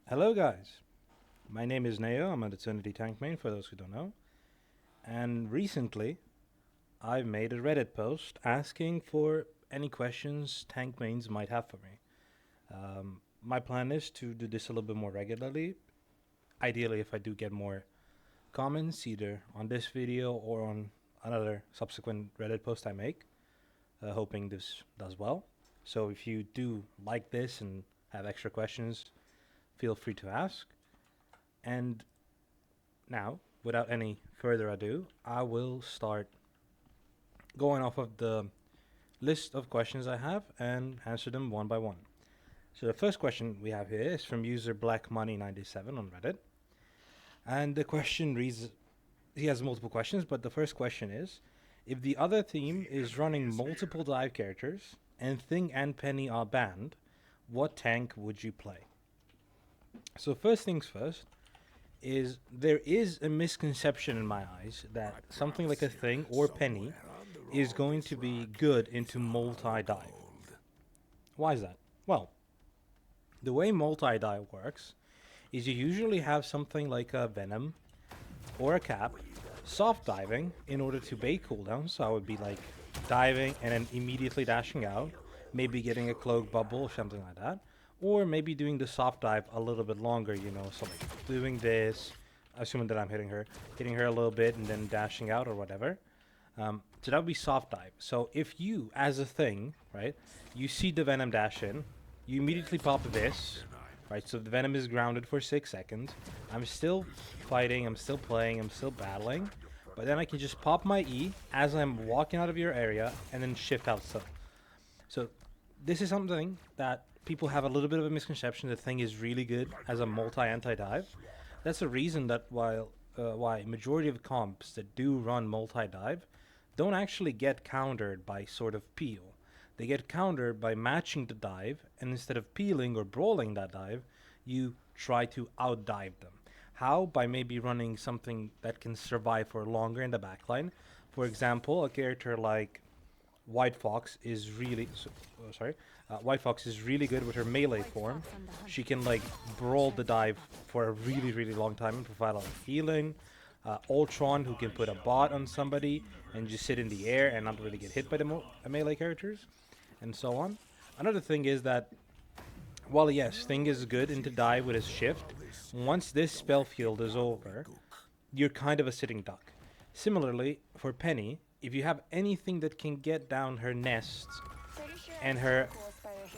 Hello guys, my name is Neo, I'm an Eternity Tank main for those who don't know, and recently I made a Reddit post asking for any questions tank mains might have for me. My plan is to do this a little bit more regularly, ideally if I do get more comments either on this video or on another subsequent Reddit post I make, hoping this does well. So if you do like this and have extra questions, feel free to ask. And now, without any further ado, I will start going off of the list of questions I have and answer them one by one. So the first question we have here is from user BlackMoney97 on Reddit. And the question reads, he has multiple questions, but the first question is, if the other team is running multiple dive characters and Thing and Penny are banned, what tank would you play? So first things first, is there is a misconception in my eyes that something like a Thing or Penny is going to be good into multi-dive. Why is that? Well, the way multi-dive works is you usually have something like a Venom or a Cap soft diving in order to bait cooldown. So I would be like diving and then immediately dashing out, maybe getting a cloak bubble or something like that. Or maybe doing the soft dive a little bit longer, so like doing this, assuming that I'm hitting her a little bit and then dashing out or whatever. So that would be soft dive. So if you, as a Thing, right, you see the Venom dash in, you immediately pop this, right, so the Venom is grounded for 6 seconds. I'm still fighting, I'm still playing, I'm still battling, but then I can just pop my E as I'm walking out of your area and then shift out still. So this is something that people have a little bit of a misconception. The Thing is really good as a multi-anti-dive. That's the reason that why majority of comps that do run multi-dive don't actually get countered by sort of peel. They get countered by matching the dive, and instead of peeling or brawling that dive, you try to outdive them. How? By maybe running something that can survive for longer in the backline. For example, a character like White Fox is really White Fox is really good with her melee form. She can like brawl the dive for a really long time and provide a lot of healing. Ultron, who can put a bot on somebody and just sit in the air and not really get hit by the melee characters, and so on. Another thing is that while yes, Thing is good into dive with his shift, once this spell field is over, you're kind of a sitting duck. Similarly, for Penny, if you have anything that can get down her nests and her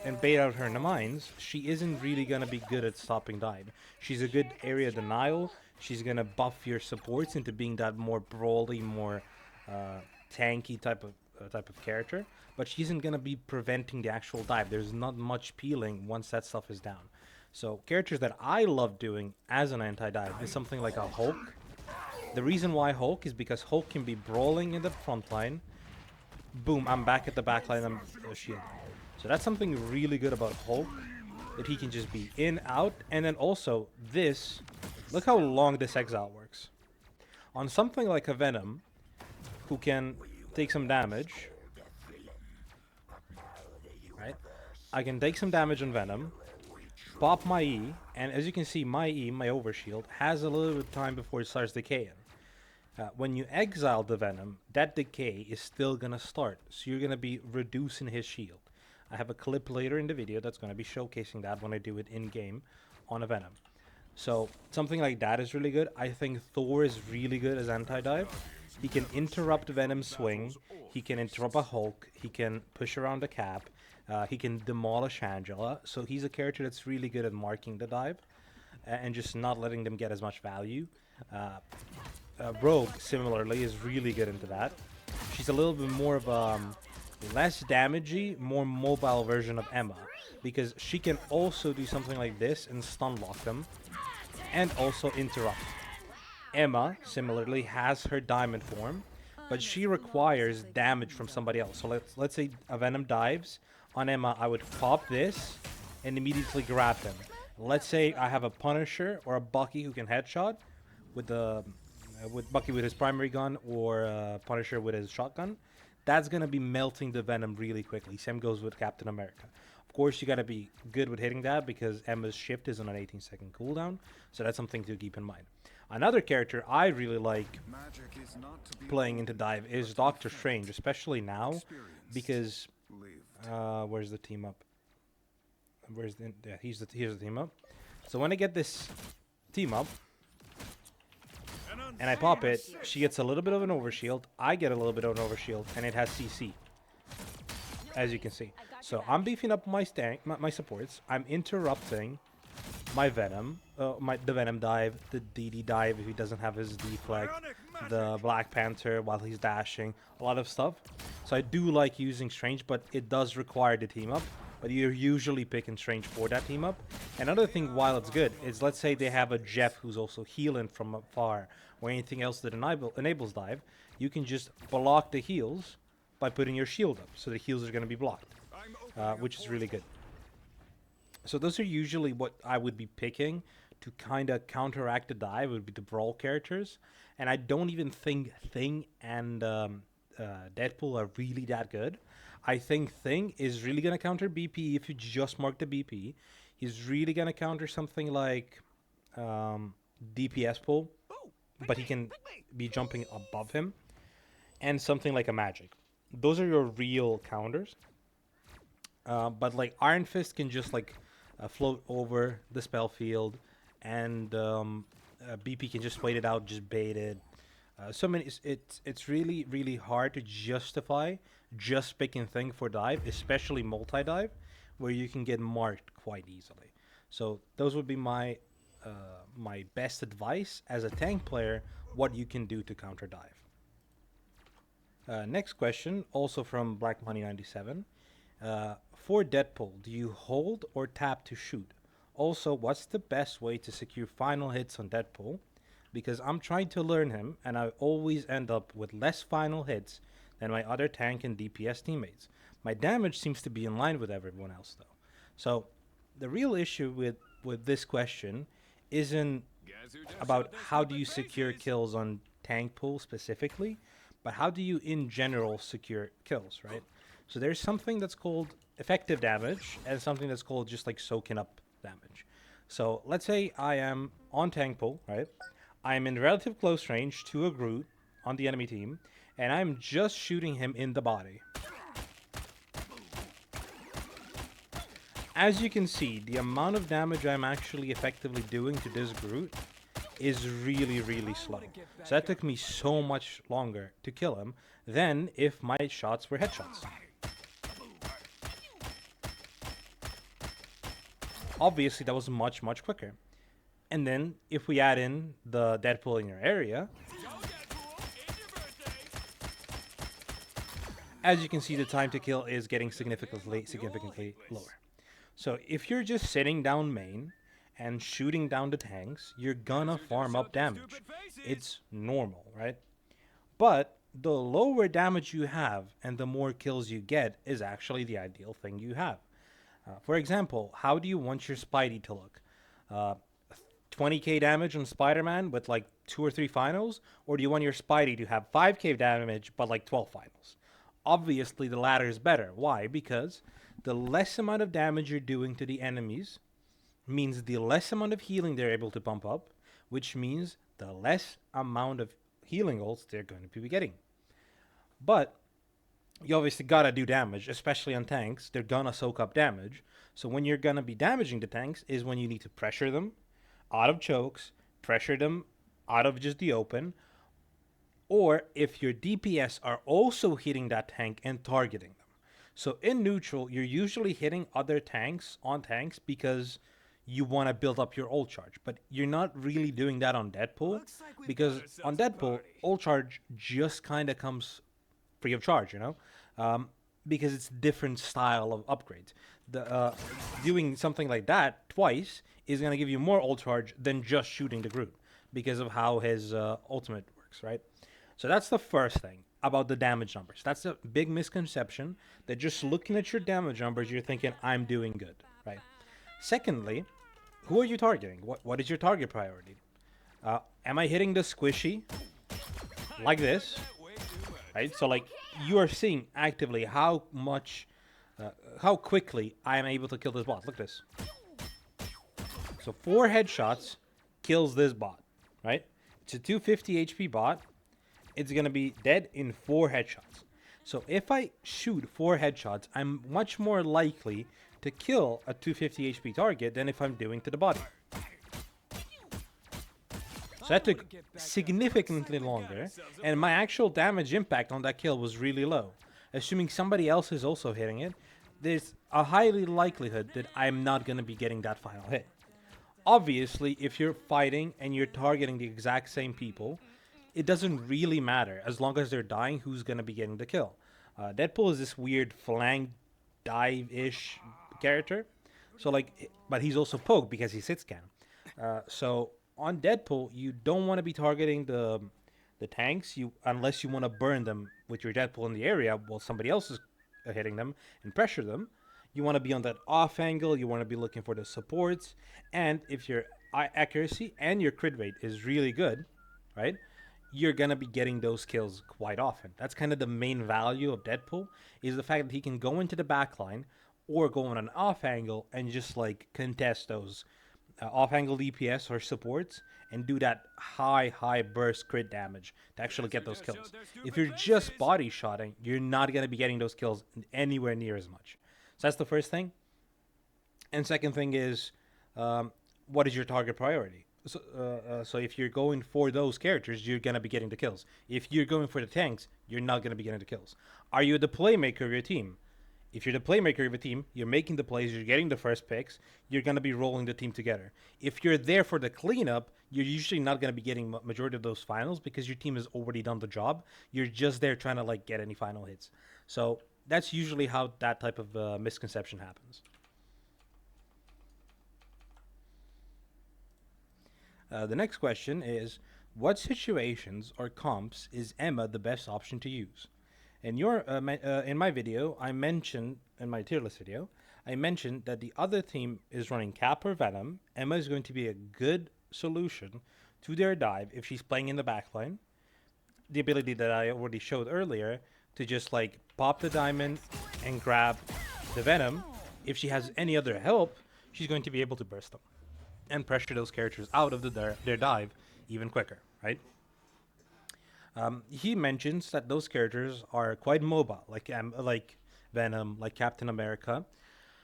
and bait out her mines, she isn't really gonna be good at stopping dive. She's a good area denial. She's gonna buff your supports into being that more brawly, more tanky type of character. But she isn't gonna be preventing the actual dive. There's not much peeling once that stuff is down. So characters that I love doing as an anti-dive is something like a Hulk. The reason why Hulk is because Hulk can be brawling in the front line. Boom, I'm back at the back line, I'm shielding. So that's something really good about Hulk, that he can just be in, out, and then also this, look how long this exile works. On something like a Venom, who can take some damage, right? I can take some damage on Venom, pop my E, and as you can see, my E, my overshield, has a little bit of time before it starts decaying. When you exile the Venom, that decay is still gonna start, so you're gonna be reducing his shield. I have a clip later in the video that's gonna be showcasing that when I do it in-game on a Venom. So something like that is really good. I think Thor is really good as anti-dive. He can interrupt Venom's swing, he can interrupt a Hulk, he can push around a Cap, he can demolish Angela, so he's a character that's really good at marking the dive and just not letting them get as much value. Rogue, similarly, is really good into that. She's a little bit more of a less damagey, more mobile version of Emma, because she can also do something like this and stun lock them, and also interrupt. Emma, similarly, has her diamond form, but she requires damage from somebody else. So let's say a Venom dives on Emma, I would pop this and immediately grab him. Let's say I have a Punisher or a Bucky who can headshot with the with Bucky with his primary gun or Punisher with his shotgun. That's gonna be melting the Venom really quickly. Same goes with Captain America. Of course, you gotta be good with hitting that because Emma's shift is on an 18-second cooldown, so that's something to keep in mind. Another character I really like playing into dive is Doctor Strange, especially now, because where's the team up? Yeah, here's the team up. So when I get this team up and I pop it, she gets a little bit of an overshield, I get a little bit of an overshield, and it has CC, as you can see. So I'm beefing up my my supports. I'm interrupting my Venom, the Venom dive, the DD dive if he doesn't have his deflect, the Black Panther while he's dashing, a lot of stuff. So I do like using Strange, but it does require the team up. But you're usually picking Strange for that team up. Another thing, while it's good, is let's say they have a Jeff who's also healing from afar, or anything else that enables dive, you can just block the heals by putting your shield up. So the heals are going to be blocked, which is really good. So those are usually what I would be picking to kind of counteract the dive, would be the brawl characters. And I don't even think Thing and Deadpool are really that good. I think Thing is really going to counter BP if you just mark the BP. He's really going to counter something like DPS pull, but he can be jumping above him. And something like a magic. Those are your real counters. But like Iron Fist can just like float over the spell field, and BP can just wait it out, just bait it. It's really hard to justify just picking Thing for dive, especially multi-dive, where you can get marked quite easily. So those would be my my best advice as a tank player, what you can do to counter dive. Next question, also from Black Money 97. For Deadpool, do you hold or tap to shoot? Also, what's the best way to secure final hits on Deadpool? Because I'm trying to learn him, and I always end up with less final hits than my other tank and DPS teammates. My damage seems to be in line with everyone else, though. So, the real issue with this question isn't about how do you secure kills on tank pool specifically, but how do you in general secure kills, right? So there's something that's called effective damage and something that's called just like soaking up damage. So let's say I am on tank pool, right? I'm in relative close range to a Groot on the enemy team, and I'm just shooting him in the body. As you can see, the amount of damage I'm actually effectively doing to this Groot is really slow. So that took me so much longer to kill him than if my shots were headshots. Obviously, that was much quicker. And then, if we add in the Deadpool in your area, as you can see, the time to kill is getting significantly lower. So, if you're just sitting down main and shooting down the tanks, you're gonna farm up damage. It's normal, right? But the lower damage you have and the more kills you get is actually the ideal thing you have. For example, how do you want your Spidey to look? 20k damage on Spider-Man with like 2 or 3 finals? Or do you want your Spidey to have 5k damage but like 12 finals? Obviously, the latter is better. Why? Because the less amount of damage you're doing to the enemies means the less amount of healing they're able to pump up, which means the less amount of healing ults they're going to be getting. But you obviously gotta do damage, especially on tanks. They're gonna soak up damage. So when you're gonna be damaging the tanks is when you need to pressure them out of chokes, pressure them out of just the open, or if your DPS are also hitting that tank and targeting them. So in neutral, you're usually hitting other tanks on tanks because you want to build up your ult charge. But you're not really doing that on Deadpool, because on Deadpool, ult charge just kind of comes free of charge, you know? Because it's different style of upgrades. Doing something like that twice is going to give you more ult charge than just shooting the Groot, because of how his ultimate works, right? So that's the first thing about the damage numbers. That's a big misconception, that just looking at your damage numbers, you're thinking, I'm doing good, right? Secondly, who are you targeting? What is your target priority? Am I hitting the squishy like this? Right? So like you are seeing actively how much how quickly I am able to kill this bot. Look at this. So 4 headshots kills this bot, right? It's a 250 HP bot. It's going to be dead in 4 headshots. So if I shoot 4 headshots, I'm much more likely to kill a 250 HP target than if I'm doing to the body. So that took significantly longer, and my actual damage impact on that kill was really low. Assuming somebody else is also hitting it, there's a highly likelihood that I'm not going to be getting that final hit. Obviously, if you're fighting and you're targeting the exact same people, it doesn't really matter as long as they're dying who's going to be getting the kill. Deadpool is this weird flank dive-ish character, so like, but he's also poke because he sit scan. So on Deadpool, you don't want to be targeting the tanks unless you want to burn them with your Deadpool in the area while somebody else is hitting them and pressure them. You want to be on that off angle. You want to be looking for the supports, and if your accuracy and your crit rate is really good, right, you're gonna be getting those kills quite often. That's kind of the main value of Deadpool, is the fact that he can go into the backline or go on an off angle and just like contest those off angle DPS or supports and do that high burst crit damage to actually get those kills. If you're just body shotting, you're not gonna be getting those kills anywhere near as much. So that's the first thing. And second thing is, what is your target priority? So if you're going for those characters, you're going to be getting the kills. If you're going for the tanks, you're not going to be getting the kills. Are you the playmaker of your team? If you're the playmaker of your team, you're making the plays, you're getting the first picks, you're going to be rolling the team together. If you're there for the cleanup, you're usually not going to be getting majority of those finals because your team has already done the job. You're just there trying to like get any final hits. So that's usually how that type of misconception happens. The next question is, what situations or comps is Emma the best option to use? In my video, I mentioned, in my tier list video, I mentioned that the other team is running Cap or Venom. Emma is going to be a good solution to their dive if she's playing in the backline. The ability that I already showed earlier to just like pop the diamond and grab the Venom. If she has any other help, she's going to be able to burst them and pressure those characters out of their dive even quicker, right? He mentions that those characters are quite mobile, like Venom, like Captain America.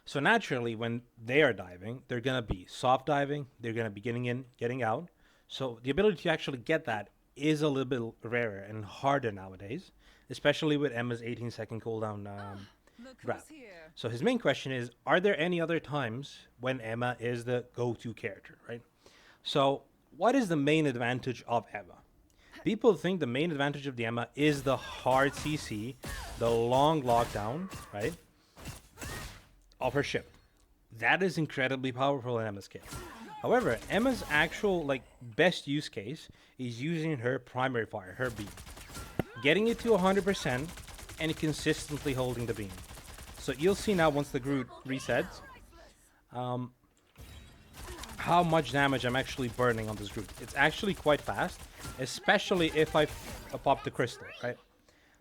So naturally, when they are diving, they're gonna be soft diving. They're gonna be getting in, getting out. So the ability to actually get that is a little bit rarer and harder nowadays, especially with Emma's 18-second cooldown grab. So his main question is, are there any other times when Emma is the go-to character, right? So what is the main advantage of Emma? People think the main advantage of the Emma is the hard CC, the long lockdown, right, of her ship. That is incredibly powerful in Emma's case. However, Emma's actual like best use case is using her primary fire, her beam, getting it to 100% and consistently holding the beam. So you'll see now once the Groot resets, how much damage I'm actually burning on this Groot. It's actually quite fast, especially if I pop the crystal, right?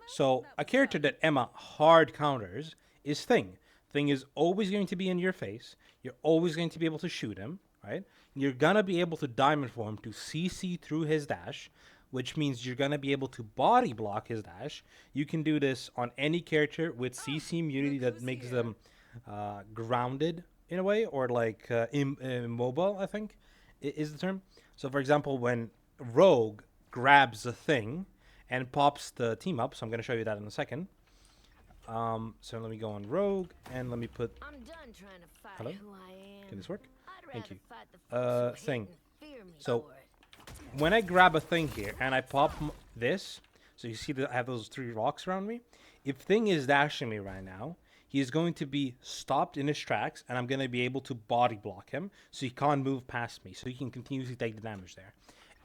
So a character that Emma hard counters is Thing. Thing is always going to be in your face. You're always going to be able to shoot him, right? You're gonna be able to diamond form to CC through his dash, which means you're gonna be able to body block his dash. You can do this on any character with CC immunity that makes them grounded in a way, or like immobile, I think is the term. So for example, when Rogue grabs a Thing and pops the team up, so I'm gonna show you that in a second. So let me go on Rogue and let me put. I'm done trying to fight Hello? who I am. Can this work? Thank you. Thing. Thing. So when I grab a Thing here and I pop this, so you see that I have those 3 rocks around me. If Thing is dashing me right now, he is going to be stopped in his tracks, and I'm going to be able to body block him, so he can't move past me, so he can continuously take the damage there.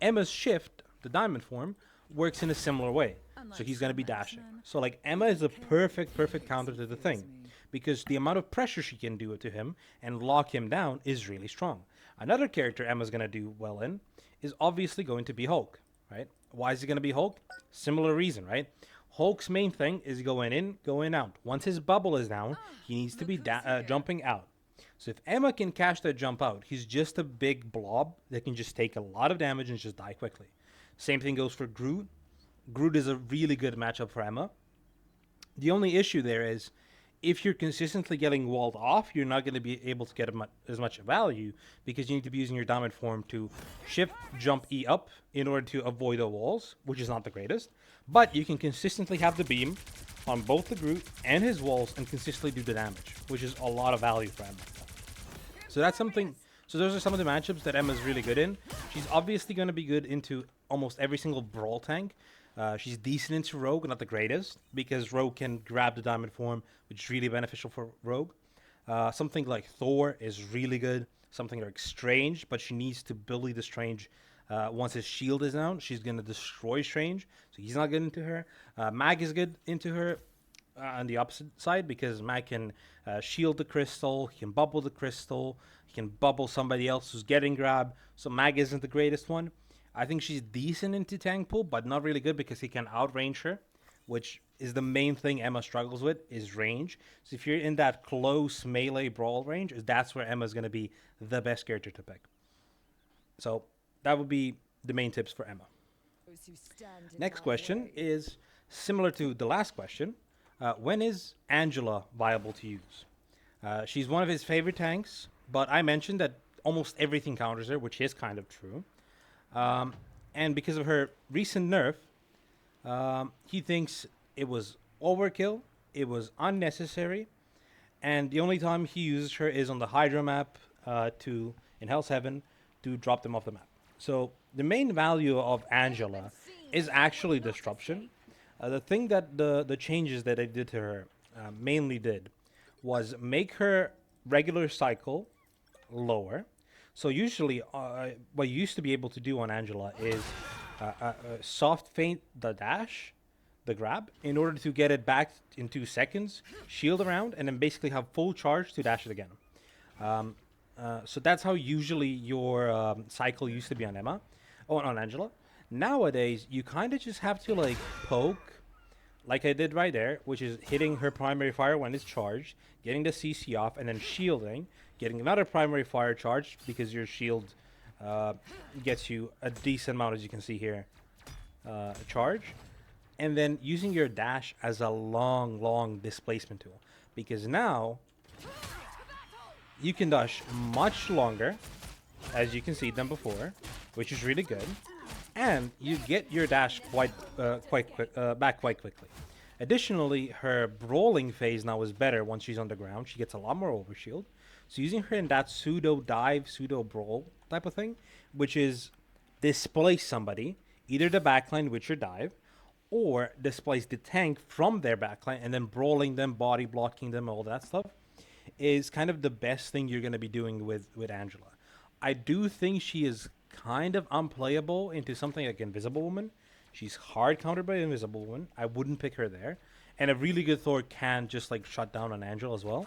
Emma's shift, the diamond form, works in a similar way, so he's going to be dashing. So like Emma is a perfect counter to the Thing, because the amount of pressure she can do to him and lock him down is really strong. Another character Emma's going to do well in is obviously going to be Hulk, right? Why is he going to be Hulk? Similar reason, right? Hulk's main thing is going in, going out. Once his bubble is down, he needs to be jumping out. So if Emma can catch that jump out, he's just a big blob that can just take a lot of damage and just die quickly. Same thing goes for Groot. Groot is a really good matchup for Emma. The only issue there is if you're consistently getting walled off, you're not going to be able to get as much value because you need to be using your diamond form to shift, jump, E up in order to avoid the walls, which is not the greatest. But you can consistently have the beam on both the Groot and his walls and consistently do the damage, which is a lot of value for Emma. So that's something. So those are some of the matchups that Emma's really good in. She's obviously going to be good into almost every single brawl tank. She's decent into Rogue, not the greatest, because Rogue can grab the diamond form, which is really beneficial for Rogue. Something like Thor is really good. Something like Strange, but she needs to bully the Strange. Once his shield is down, she's going to destroy Strange, so he's not good into her. Mag is good into her on the opposite side because Mag can shield the crystal, he can bubble the crystal, he can bubble somebody else who's getting grabbed, so Mag isn't the greatest one. I think she's decent into tank pool, but not really good because he can outrange her, which is the main thing Emma struggles with, is range. So if you're in that close melee brawl range, that's where Emma's going to be the best character to pick. So that would be the main tips for Emma. Next question is similar to the last question. When is Angela viable to use? She's one of his favorite tanks, but I mentioned that almost everything counters her, which is kind of true. And because of her recent nerf, he thinks it was overkill, it was unnecessary, and the only time he uses her is on the Hydra map in Hell's Heaven to drop them off the map. So the main value of Angela is actually disruption. The thing that the changes that I did to her mainly did was make her regular cycle lower. So usually, what you used to be able to do on Angela is soft feint the dash, the grab, in order to get it back in 2 seconds, shield around, and then basically have full charge to dash it again. So that's how usually your cycle used to be on on Angela. Nowadays, you kind of just have to like poke, like I did right there, which is hitting her primary fire when it's charged, getting the CC off, and then shielding, getting another primary fire charge because your shield gets you a decent amount, as you can see here, charge, and then using your dash as a long displacement tool, because now you can dash much longer, as you can see than before, which is really good, and you get your dash back quite quickly. Additionally, her brawling phase now is better once she's on the ground. She gets a lot more overshield. So using her in that pseudo dive, pseudo brawl type of thing, which is displace somebody, either the backline with your dive, or displace the tank from their backline and then brawling them, body blocking them, all that stuff, is kind of the best thing you're going to be doing with Angela. I do think she is kind of unplayable into something like Invisible Woman. She's hard countered by Invisible Woman. I wouldn't pick her there. And a really good Thor can just like shut down an Angel as well.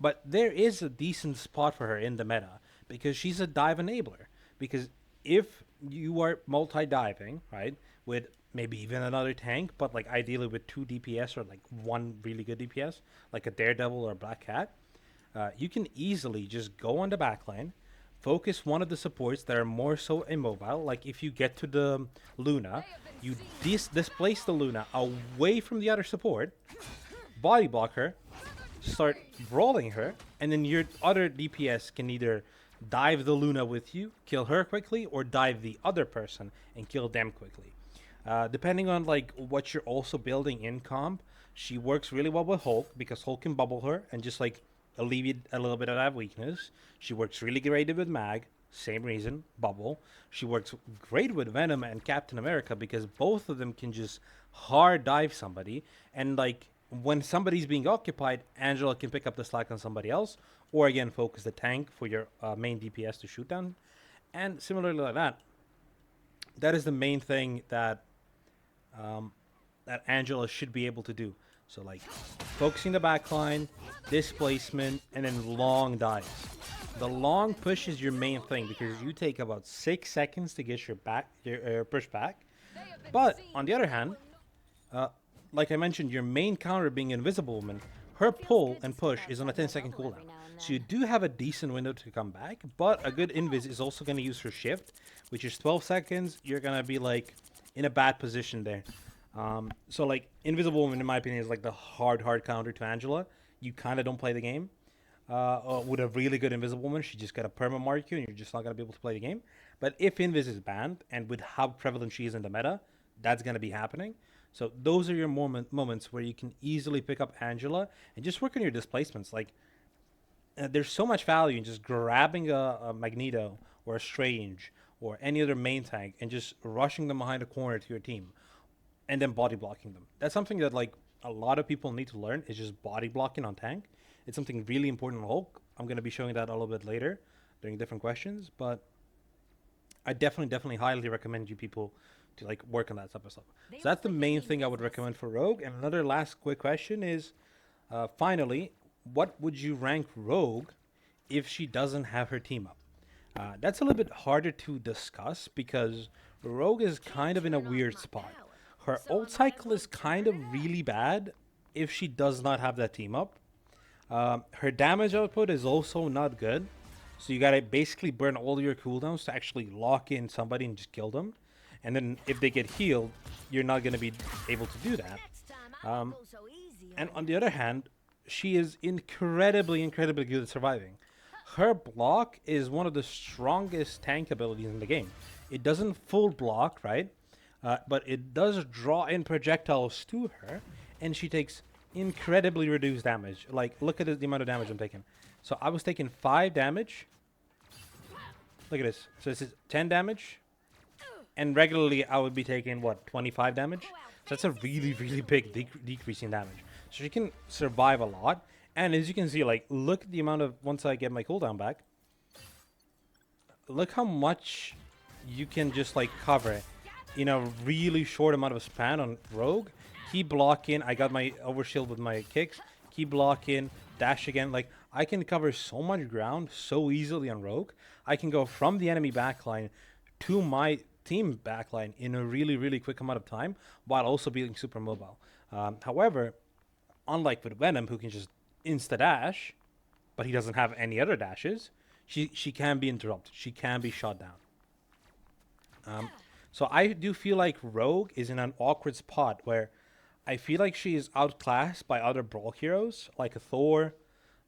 But there is a decent spot for her in the meta because she's a dive enabler. Because if you are multi-diving, right, with maybe even another tank, but like ideally with 2 DPS or like 1 really good DPS, like a Daredevil or a Black Cat, you can easily just go on the backline, focus one of the supports that are more so immobile. Like if you get to the Luna, you displace the Luna away from the other support, body block her, start brawling her, and then your other DPS can either dive the Luna with you, kill her quickly, or dive the other person and kill them quickly. Depending on like what you're also building in comp, she works really well with Hulk because Hulk can bubble her and just like alleviate a little bit of that weakness. She works really great with Mag, same reason, bubble. She works great with Venom and Captain America because both of them can just hard dive somebody, and like when somebody's being occupied, Angela can pick up the slack on somebody else, or again focus the tank for your main DPS to shoot down. And similarly like that, that is the main thing that that Angela should be able to do. So like focusing the backline, displacement, and then long dives. The long push is your main thing because you take about 6 seconds to get your push back. But on the other hand, Uh, like I mentioned, your main counter being Invisible Woman, her Feels pull good to and step push is on a outside my 10-second bubble cooldown. every now and So you then. do have a decent window to come back, but a good Invis is also going to use her shift, which is 12 seconds. You're going to be like in a bad position there. So like Invisible Woman, in my opinion, is like the hard counter to Angela. You kind of don't play the game. With a really good Invisible Woman, she just got a perma mark you, and you're just not gonna be able to play the game. But if Invis is banned, and with how prevalent she is in the meta, that's gonna be happening. So those are your moments where you can easily pick up Angela and just work on your displacements. Like there's so much value in just grabbing a Magneto or a Strange or any other main tank and just rushing them behind a corner to your team and then body blocking them. That's something that like a lot of people need to learn is just body blocking on tank. It's something really important on Hulk. I'm going to be showing that a little bit later during different questions, but I definitely highly recommend you people to like work on that type of stuff. They So that's look the like they main mean thing I would business. recommend for Rogue. And another last quick question is, finally, what would you rank Rogue if she doesn't have her team up? That's a little bit harder to discuss because Rogue is kind of in a Turn off weird my spot. power, Her so I ult might as cycle well is kind turn of it up. really bad if she does not have that team up. Her damage output is also not good. So you gotta basically burn all your cooldowns to actually lock in somebody and just kill them. And then if they get healed, you're not gonna be able to do that. Next time I won't Um, go so easy and on on you. the other hand, she is incredibly good at surviving. Her block is one of the strongest tank abilities in the game. It doesn't full block, right? But it does draw in projectiles to her, and she takes incredibly reduced damage. Like, look at the amount of damage I'm taking. So I was taking 5 damage. Look at this. So this is 10 damage, and regularly I would be taking what 25 damage. So that's a really big decrease in damage. So she can survive a lot. And as you can see, like look at the amount of once I get my cooldown back. Look how much you can just like cover in a really short amount of span on Rogue. Keep blocking. I got my overshield with my kicks. Keep blocking. Dash again. Like I can cover so much ground so easily on Rogue. I can go from the enemy backline to my team backline in a really quick amount of time while also being super mobile. However, unlike with Venom, who can just insta dash, but he doesn't have any other dashes, she can be interrupted. She can be shot down. So I do feel like Rogue is in an awkward spot where I feel like she is outclassed by other Brawl heroes like a Thor,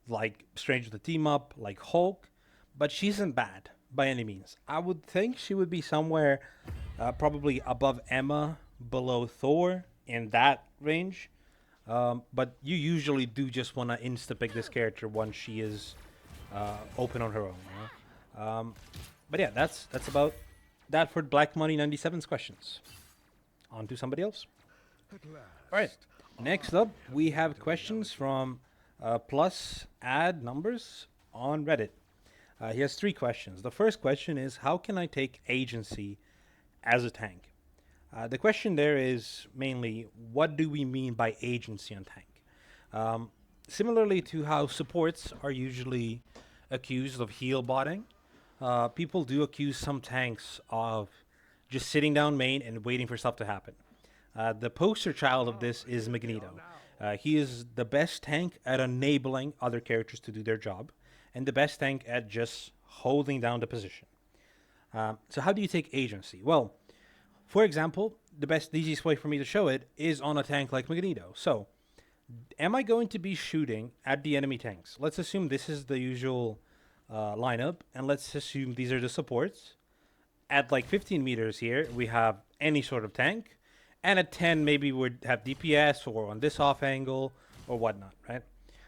like Strange with the Team Up, like Hulk, but she isn't bad by any means. I would think she would be somewhere probably above Emma, below Thor in that range. But you usually do just want to insta pick this character once she is open on her own. You know? But yeah, that's about that for Black Money 97's questions. On to somebody else. All right. Next up, we have questions from Plus Add Numbers on Reddit. He has 3 questions. The first question is, how can I take agency as a tank? The question there is mainly, what do we mean by agency on tank? Similarly to how supports are usually accused of heal botting, people do accuse some tanks of just sitting down main and waiting for stuff to happen. The poster child of this is Magneto. He is the best tank at enabling other characters to do their job, and the best tank at just holding down the position. So how do you take agency? Well, for example, the easiest way for me to show it is on a tank like Magneto. So, am I going to be shooting at the enemy tanks? Let's assume this is the usual lineup, and let's assume these are the supports. At like 15 meters here, we have any sort of tank, and at 10 maybe we'd have DPS or on this off angle or whatnot, right?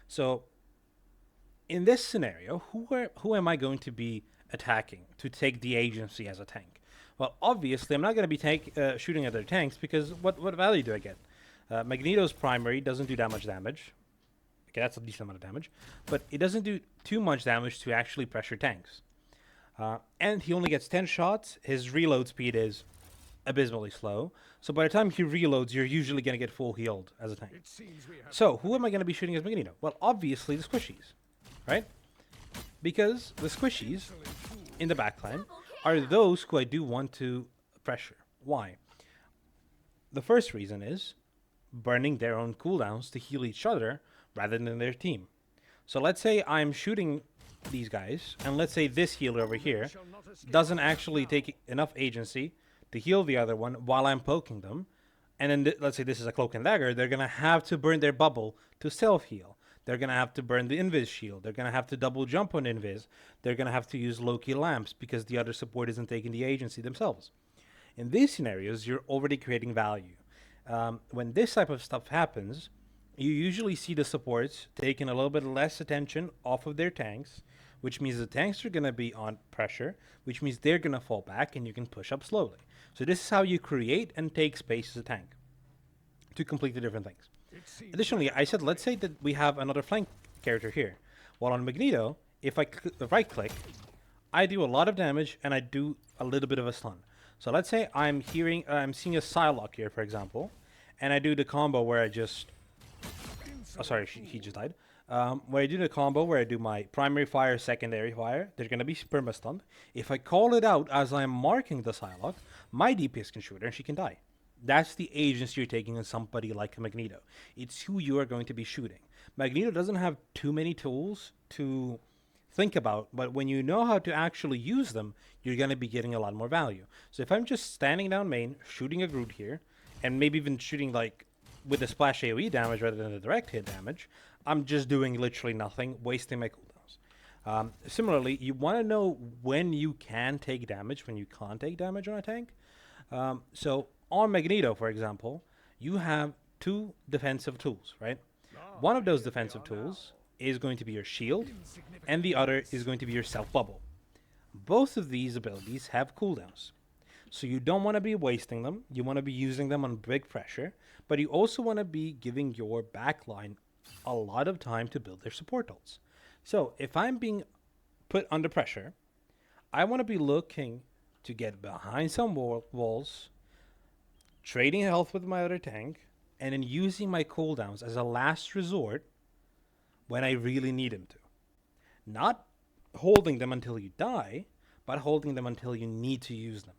So in this scenario, who am I going to be attacking to take the agency as a tank? Well, obviously, I'm not going to be shooting at their tanks because what value do I get? Magneto's primary doesn't do that much damage. Okay, that's a decent amount of damage, but it doesn't do too much damage to actually pressure tanks. And he only gets 10 shots. His reload speed is abysmally slow. So by the time he reloads, you're usually going to get full healed as a tank. So who am I going to be shooting as Magneto? Well, obviously the squishies, right? Because the squishies in the backline are those who I do want to pressure. Why? The first reason is burning their own cooldowns to heal each other rather than their team. So let's say I'm shooting these guys, and let's say this healer over here doesn't actually take enough agency to heal the other one while I'm poking them. And then let's say this is a cloak and dagger, they're gonna have to burn their bubble to self heal. They're gonna have to burn the invis shield. They're gonna have to double jump on invis. They're gonna have to use Loki lamps because the other support isn't taking the agency themselves. In these scenarios, you're already creating value. When this type of stuff happens, you usually see the supports taking a little bit less attention off of their tanks, which means the tanks are going to be on pressure, which means they're going to fall back and you can push up slowly. So this is how you create and take space as a tank to complete the different things. Additionally, I said let's say that we have another flank character here. While on Magneto, if I right click, I do a lot of damage and I do a little bit of a stun. So let's say I'm seeing a Psylocke here, for example, and I do the combo where I just oh, sorry, he just died. Where I do the combo where I do my primary fire, secondary fire, they're gonna be perma stunned. If I call it out as I'm marking the Psylocke, my DPS can shoot her and she can die. That's the agency you're taking on somebody like Magneto. It's who you are going to be shooting. Magneto doesn't have too many tools to think about, but when you know how to actually use them, you're going to be getting a lot more value. So if I'm just standing down main, shooting a Groot here, and maybe even shooting like with the splash AoE damage rather than the direct hit damage, I'm just doing literally nothing, wasting my cooldowns. Similarly, you want to know when you can take damage, when you can't take damage on a tank. So on Magneto, for example, you have two defensive tools, right? One of those defensive tools is going to be your shield, and the other is going to be your self bubble. Both of these abilities have cooldowns. So you don't want to be wasting them. You want to be using them on big pressure, but you also want to be giving your backline a lot of time to build their support ults. So if I'm being put under pressure, I want to be looking to get behind some walls, trading health with my other tank, and then using my cooldowns as a last resort when I really need them to. Not holding them until you die, but holding them until you need to use them.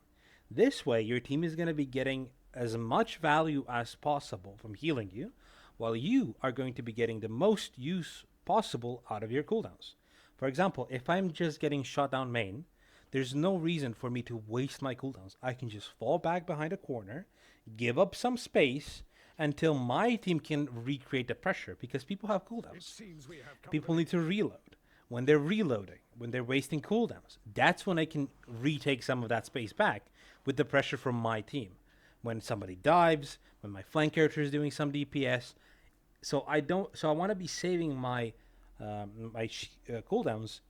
This way, your team is going to be getting as much value as possible from healing you, while you are going to be getting the most use possible out of your cooldowns. For example, if I'm just getting shot down main, there's no reason for me to waste my cooldowns. I can just fall back behind a corner, give up some space until my team can recreate the pressure, because people have cooldowns. People need to reload. When they're reloading, when they're wasting cooldowns, that's when I can retake some of that space back with the pressure from my team. When somebody dives, when my flank character is doing some DPS, so I want to be saving my cooldowns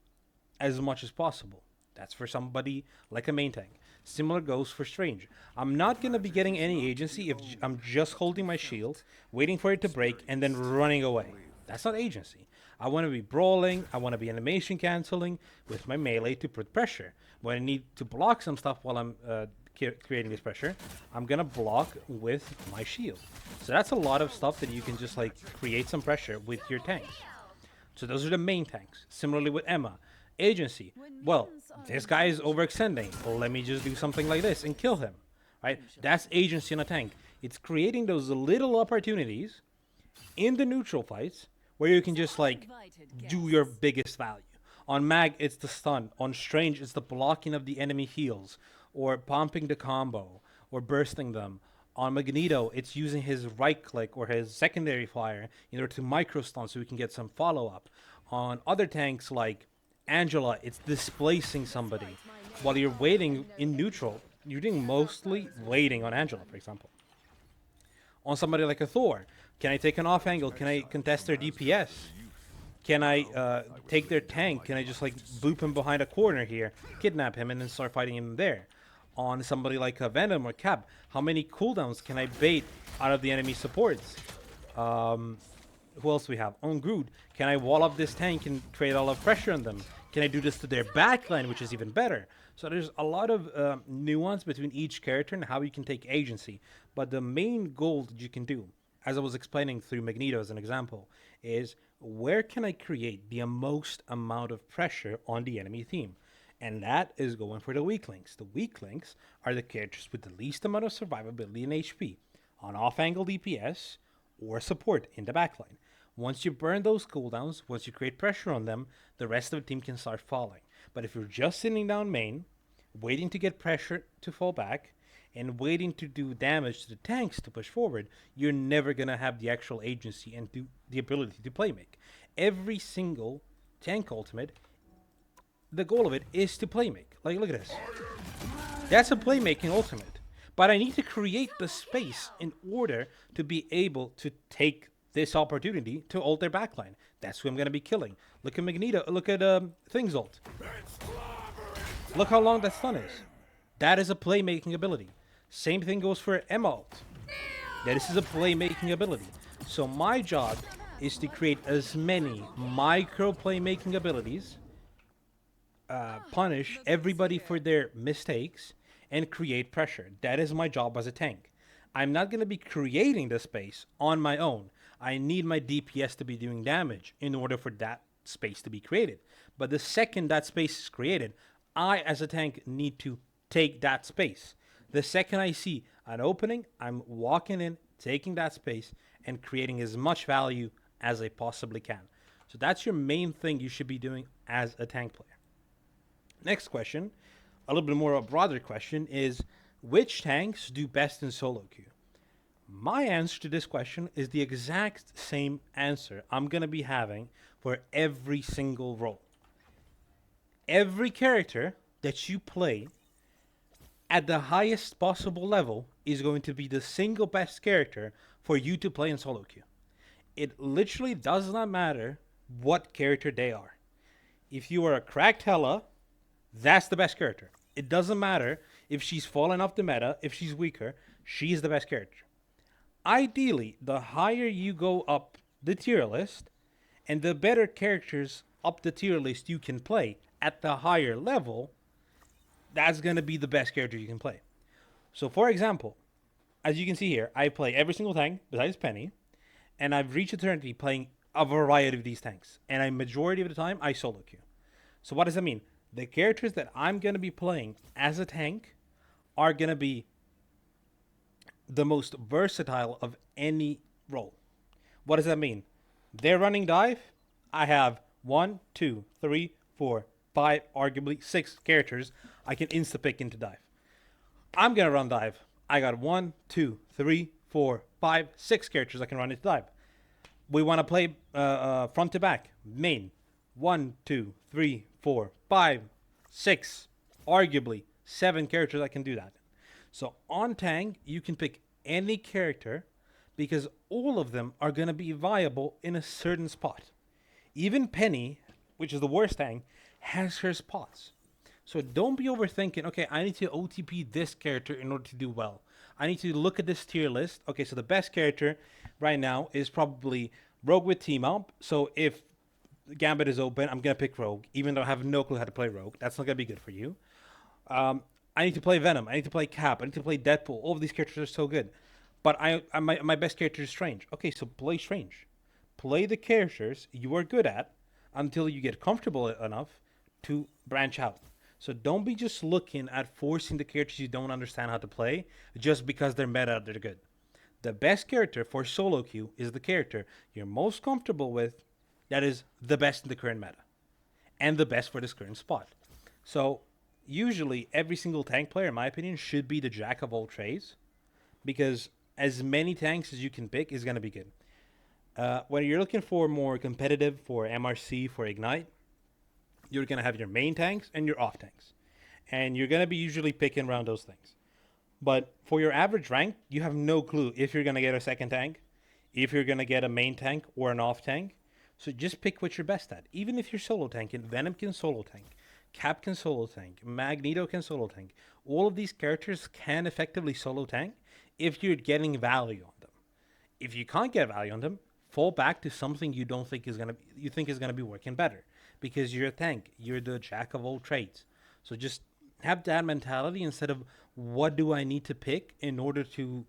as much as possible. That's for somebody like a main tank. Similar goes for Strange. I'm not going to be getting any agency if I'm just holding my shield, waiting for it to break, and then running away. That's not agency. I want to be brawling, I want to be animation canceling with my melee to put pressure. When I need to block some stuff while I'm creating this pressure, I'm going to block with my shield. So that's a lot of stuff that you can just like create some pressure with your tanks. So those are the main tanks. Similarly with Emma. Agency. Well, this guy is overextending. Well, let me just do something like this and kill him. Right? That's agency in a tank. It's creating those little opportunities in the neutral fights where you can just like do your biggest value. On Mag, it's the stun. On Strange, it's the blocking of the enemy heals, or pumping the combo, or bursting them. On Magneto, it's using his right click or his secondary fire in order to micro stun so we can get some follow up. On other tanks like Angela, it's displacing somebody. While you're waiting in neutral, you're doing mostly waiting on Angela, for example. On somebody like a Thor, can I take an off angle? Can I contest their DPS? Can I take their tank? Can I just like boop him behind a corner here, kidnap him, and then start fighting him there? On somebody like a Venom or Cap, how many cooldowns can I bait out of the enemy supports? Who else we have? On Groot, can I wall up this tank and create a lot of pressure on them? Can I do this to their backline, which is even better? So there's a lot of nuance between each character and how you can take agency. But the main goal that you can do, as I was explaining through Magneto as an example, is where can I create the most amount of pressure on the enemy team? And that is going for the weak links. The weak links are the characters with the least amount of survivability and HP. On off-angle DPS, or support in the backline. Once you burn those cooldowns, once you create pressure on them, the rest of the team can start falling. But if you're just sitting down main, waiting to get pressure to fall back, and waiting to do damage to the tanks to push forward, you're never going to have the actual agency and the ability to playmake. Every single tank ultimate, the goal of it is to playmake. Like, look at this. That's a playmaking ultimate. But I need to create the space in order to be able to take this opportunity to ult their backline. That's who I'm going to be killing. Look at Magneto. Look at Thing's ult. Look how long that stun is. That is a playmaking ability. Same thing goes for Emma ult. This is a playmaking ability. So my job is to create as many micro playmaking abilities, punish everybody for their mistakes, and create pressure. That is my job as a tank. I'm not going to be creating the space on my own. I need my DPS to be doing damage in order for that space to be created. But the second that space is created, I as a tank need to take that space. The second I see an opening, I'm walking in, taking that space, and creating as much value as I possibly can. So that's your main thing you should be doing as a tank player. Next question, a little bit more of a broader question, is which tanks do best in solo queue? My answer to this question is the exact same answer I'm going to be having for every single role. Every character that you play at the highest possible level is going to be the single best character for you to play in solo queue. It literally does not matter what character they are. If you are a cracked Hella, that's the best character. It doesn't matter if she's fallen off the meta, if she's weaker, she's the best character. Ideally, the higher you go up the tier list, and the better characters up the tier list you can play at the higher level, that's going to be the best character you can play. So, for example, as you can see here, I play every single tank besides Penny, and I've reached eternity playing a variety of these tanks. And a majority of the time, I solo queue. So what does that mean? The characters that I'm going to be playing as a tank are going to be the most versatile of any role. What does that mean? They're running dive. I have 1, 2, 3, 4, 5, arguably 6 characters I can insta-pick into dive. I'm going to run dive. I got 1, 2, 3, 4, 5, 6 characters I can run into dive. We want to play front to back. Main. 1, 2, 3, 4, 5, 6, arguably 7 characters I can do that. So on tank, you can pick any character because all of them are going to be viable in a certain spot. Even Penny, which is the worst tank, has her spots. So don't be overthinking, okay, I need to OTP this character in order to do well. I need to look at this tier list. Okay, so the best character right now is probably Rogue with team up. So if Gambit is open, I'm going to pick Rogue, even though I have no clue how to play Rogue. That's not going to be good for you. I need to play Venom. I need to play Cap. I need to play Deadpool. All of these characters are so good. But my best character is Strange. Okay, so play Strange. Play the characters you are good at until you get comfortable enough to branch out. So don't be just looking at forcing the characters you don't understand how to play just because they're meta, they're good. The best character for solo queue is the character you're most comfortable with that is the best in the current meta and the best for this current spot. So usually every single tank player, in my opinion, should be the jack of all trades because as many tanks as you can pick is going to be good. When you're looking for more competitive, for MRC, for Ignite, you're going to have your main tanks and your off tanks. And you're going to be usually picking around those things. But for your average rank, you have no clue if you're going to get a second tank, if you're going to get a main tank or an off tank. So just pick what you're best at. Even if you're solo tanking, Venom can solo tank, Cap can solo tank, Magneto can solo tank. All of these characters can effectively solo tank if you're getting value on them. If you can't get value on them, fall back to something you don't think is gonna you think is gonna be working better because you're a tank. You're the jack of all trades. So just have that mentality instead of what do I need to pick in order to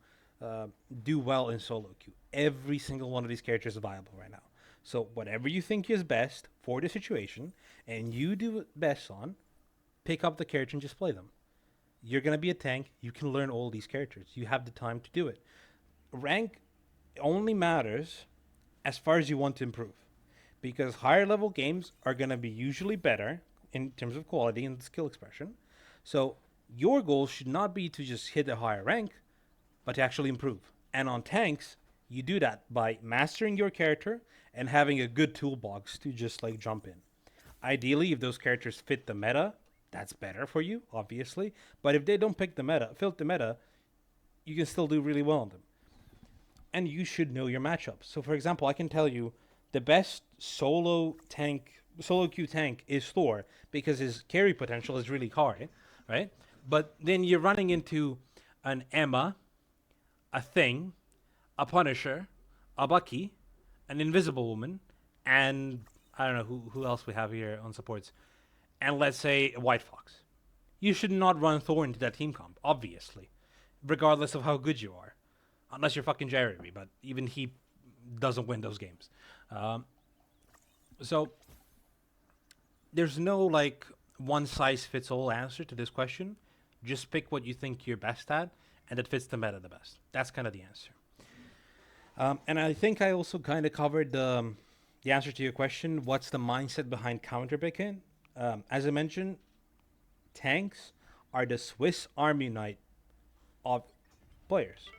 do well in solo queue. Every single one of these characters is viable right now. So whatever you think is best for the situation and you do best on, pick up the character and just play them. You're going to be a tank. You can learn all these characters. You have the time to do it. Rank only matters as far as you want to improve, because higher level games are going to be usually better in terms of quality and skill expression. So your goal should not be to just hit a higher rank, but to actually improve. And on tanks, you do that by mastering your character and having a good toolbox to just like jump in. Ideally, if those characters fit the meta, that's better for you, obviously. But if they don't fit the meta, you can still do really well on them. And you should know your matchups. So, for example, I can tell you the best solo queue tank is Thor because his carry potential is really high, right? But then you're running into an Emma, a Thing, a Punisher, a Bucky, an Invisible Woman, and I don't know who else we have here on supports, and let's say a White Fox. You should not run Thor into that team comp, obviously, regardless of how good you are, unless you're fucking Jeremy. But even he doesn't win those games. Um, so there's no like one size fits all answer to this question. Just pick what you think you're best at, and that fits the meta the best. That's kind of the answer. And I think I also kind of covered the answer to your question. What's the mindset behind counter picking? As I mentioned, tanks are the Swiss Army knife of players.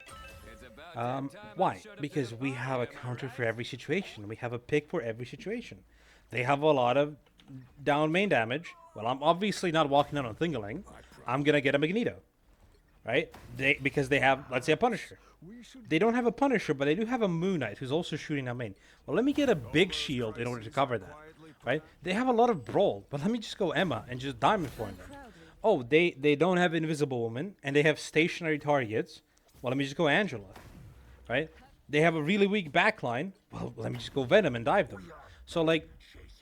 Why? Because we have a counter for every situation. We have a pick for every situation. They have a lot of down main damage. Well, I'm obviously not walking out on Thingaling. I'm gonna get a Magneto, right? Because they have, let's say, a Punisher. They don't have a Punisher, but they do have a Moon Knight who's also shooting down main. Well, let me get a big shield in order to cover that, right? They have a lot of Brawl, but let me just go Emma and just Diamond Form them. Oh, they don't have Invisible Woman, and they have stationary targets. Well, let me just go Angela, right? They have a really weak backline. Well, let me just go Venom and dive them. So, like,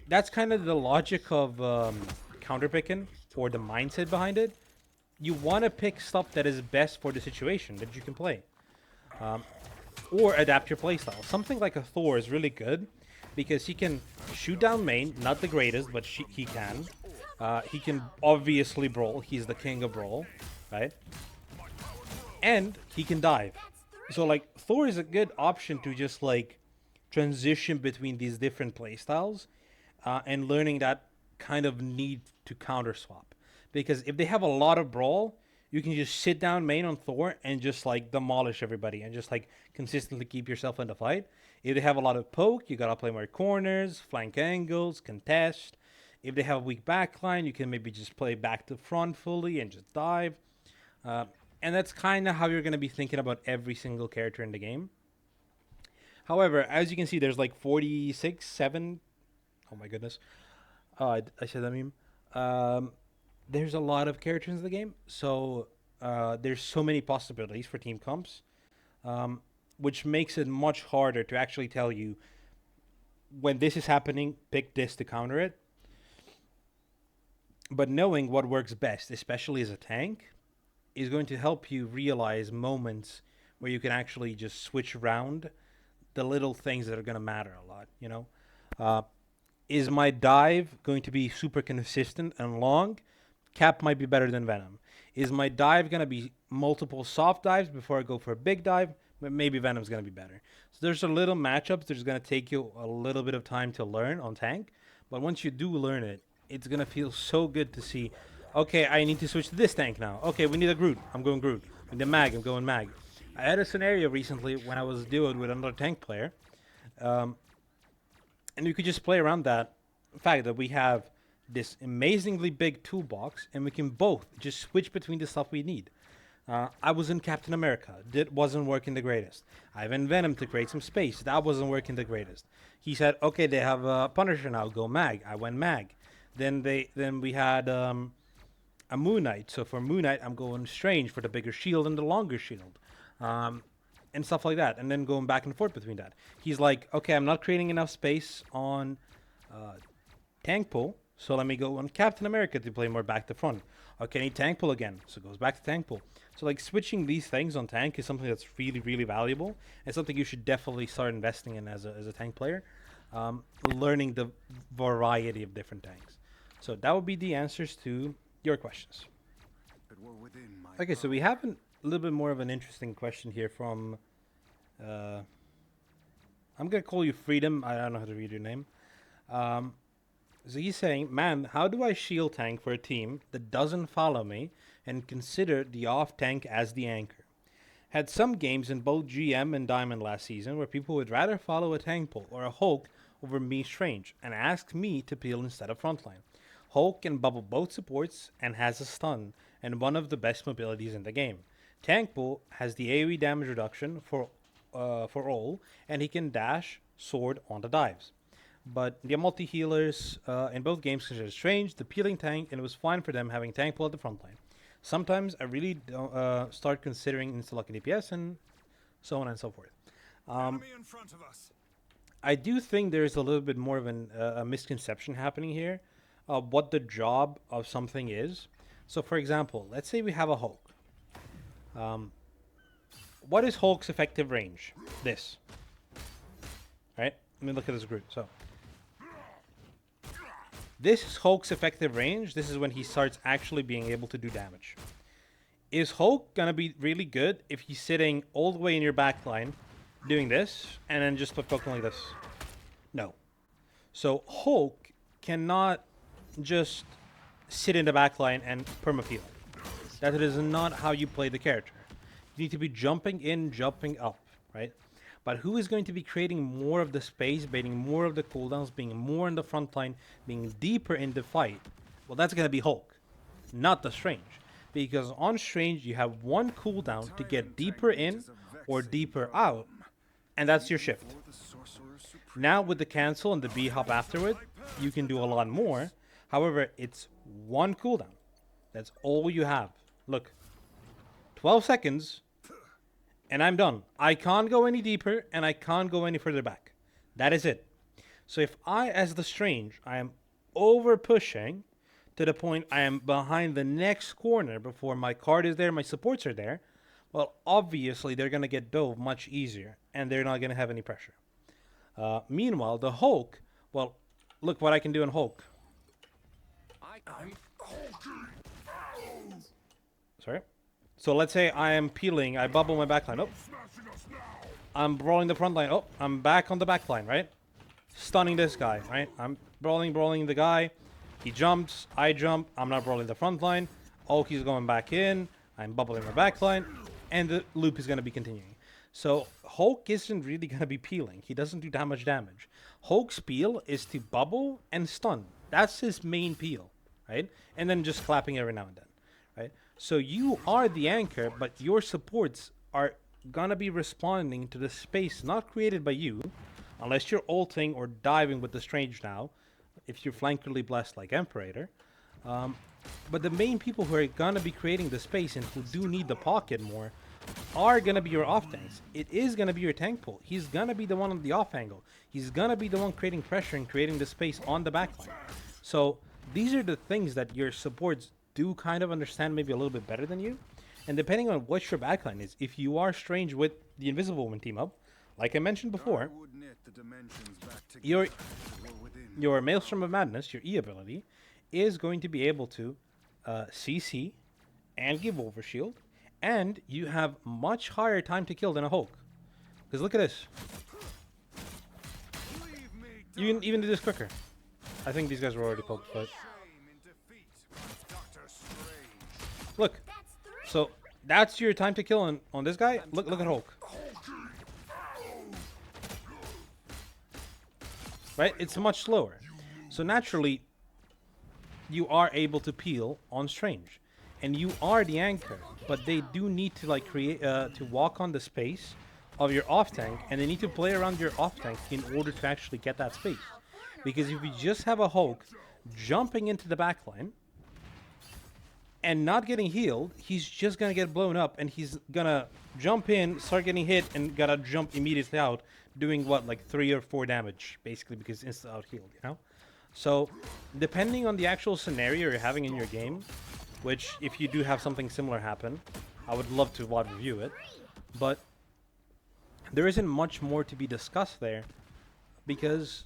that's kind of the logic of counter picking, or the mindset behind it. You want to pick stuff that is best for the situation that you can play, or adapt your playstyle. Something like a Thor is really good because he can shoot down main, not the greatest, but he can. He can obviously brawl. He's the king of brawl, right? And he can dive. So like Thor is a good option to just like transition between these different playstyles, and learning that kind of need to counter swap. Because if they have a lot of brawl, you can just sit down main on Thor and just like demolish everybody and just like consistently keep yourself in the fight. If they have a lot of poke, you gotta play more corners, flank angles, contest. If they have a weak backline, you can maybe just play back to front fully and just dive. Uh, and that's kind of how you're going to be thinking about every single character in the game. However, as you can see, there's like 46, 7. Oh my goodness. I said that meme. There's a lot of characters in the game. So there's so many possibilities for team comps, which makes it much harder to actually tell you when this is happening, pick this to counter it. But knowing what works best, especially as a tank, is going to help you realize moments where you can actually just switch around the little things that are going to matter a lot, you know? Is my dive going to be super consistent and long? Cap might be better than Venom. Is my dive going to be multiple soft dives before I go for a big dive? Maybe Venom's going to be better. So there's a little matchups. There's going to take you a little bit of time to learn on tank. But once you do learn it, it's going to feel so good to see, okay, I need to switch to this tank now. Okay, we need a Groot. I'm going Groot. We need a Mag. I'm going Mag. I had a scenario recently when I was duoed with another tank player. And you could just play around that fact that we have this amazingly big toolbox and we can both just switch between the stuff we need. I was in Captain America. That wasn't working the greatest. I went Venom to create some space. That wasn't working the greatest. He said, okay, they have a Punisher now. Go Mag. I went Mag. Then we had a Moon Knight. So for Moon Knight, I'm going Strange for the bigger shield and the longer shield. And stuff like that. And then going back and forth between that. He's like, okay, I'm not creating enough space on tank pull. So let me go on Captain America to play more back to front. Okay, I need tank pull again. So it goes back to tank pull. So like switching these things on tank is something that's really, really valuable. And something you should definitely start investing in as a tank player. Learning the variety of different tanks. So that would be the answers to your questions. Okay, so we have a little bit more of an interesting question here from I'm gonna call you Freedom. I don't know how to read your name. Um, so he's saying, man, how do I shield tank for a team that doesn't follow me and consider the off tank as the anchor? Had some games in both GM and Diamond last season where people would rather follow a tank pull or a Hulk over me Strange and asked me to peel instead of frontline. Hulk can bubble both supports and has a stun and one of the best mobilities in the game. Tank pull has the AoE damage reduction for all, and he can dash sword on the dives. But the multi healers in both games considered Strange, the peeling tank, and it was fine for them having tank pull at the front line. Sometimes I really don't, start considering insta-lock and DPS and so on and so forth. Enemy in front of us. I do think there's a little bit more of a misconception happening here of what the job of something is. So, for example, let's say we have a Hulk. What is Hulk's effective range? This. Right? Let me look at this group. So, this is Hulk's effective range. This is when he starts actually being able to do damage. Is Hulk gonna be really good if he's sitting all the way in your back line doing this and then just flip poking like this? No. So Hulk cannot just sit in the back line and perma-peel. That is not how you play the character. You need to be jumping in, jumping up, right? But who is going to be creating more of the space, baiting more of the cooldowns, being more in the front line, being deeper in the fight? Well, that's going to be Hulk, not the Strange. Because on Strange, you have one cooldown to get deeper in or deeper out, and that's your shift. Now with the cancel and the B-hop afterward, you can do a lot more. However, it's one cooldown. That's all you have. Look, 12 seconds, and I'm done. I can't go any deeper, and I can't go any further back. That is it. So if I, as the Strange, I am over pushing to the point I am behind the next corner before my card is there, my supports are there, well, obviously they're going to get dove much easier, and they're not going to have any pressure. Meanwhile, the Hulk, well, look what I can do in Hulk. Sorry? So let's say I am peeling, I bubble my backline. Oh, I'm brawling the front line. Oh, I'm back on the back line, right? Stunning this guy, right? I'm brawling the guy. He jumps, I jump, I'm not brawling the front line. Oh, he's going back in. I'm bubbling my back line. And the loop is going to be continuing. So Hulk isn't really going to be peeling. He doesn't do that much damage. Hulk's peel is to bubble and stun. That's his main peel, right? And then just clapping every now and then, right? So you are the anchor, but your supports are going to be responding to the space not created by you, unless you're ulting or diving with the Strange now, if you're flankerly blessed like Imperator. But the main people who are going to be creating the space and who do need the pocket more are going to be your off tanks. It is going to be your tank pull. He's going to be the one on the off angle. He's going to be the one creating pressure and creating the space on the backline. So these are the things that your supports do kind of understand maybe a little bit better than you. And depending on what your backline is, if you are Strange with the Invisible Woman team up, like I mentioned before, your Maelstrom of Madness, your E ability, is going to be able to CC and give overshield, and you have much higher time to kill than a Hulk. Because look at this. You can even do this quicker. I think these guys were already poked, but... Look. So, that's your time to kill on this guy. Look at Hulk. Right? It's much slower. So naturally, you are able to peel on Strange. And you are the anchor, but they do need to like create to walk on the space of your off tank, and they need to play around your off tank in order to actually get that space. Because if you just have a Hulk jumping into the backline and not getting healed, he's just gonna get blown up, and he's gonna jump in, start getting hit, and gotta jump immediately out, doing what, like 3 or 4 damage, basically, because it's out healed, you know? So, depending on the actual scenario you're having in your game, which, if you do have something similar happen, I would love to VOD review it. But there isn't much more to be discussed there, because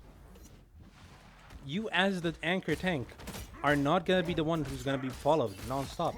you as the anchor tank are not going to be the one who's going to be followed non-stop.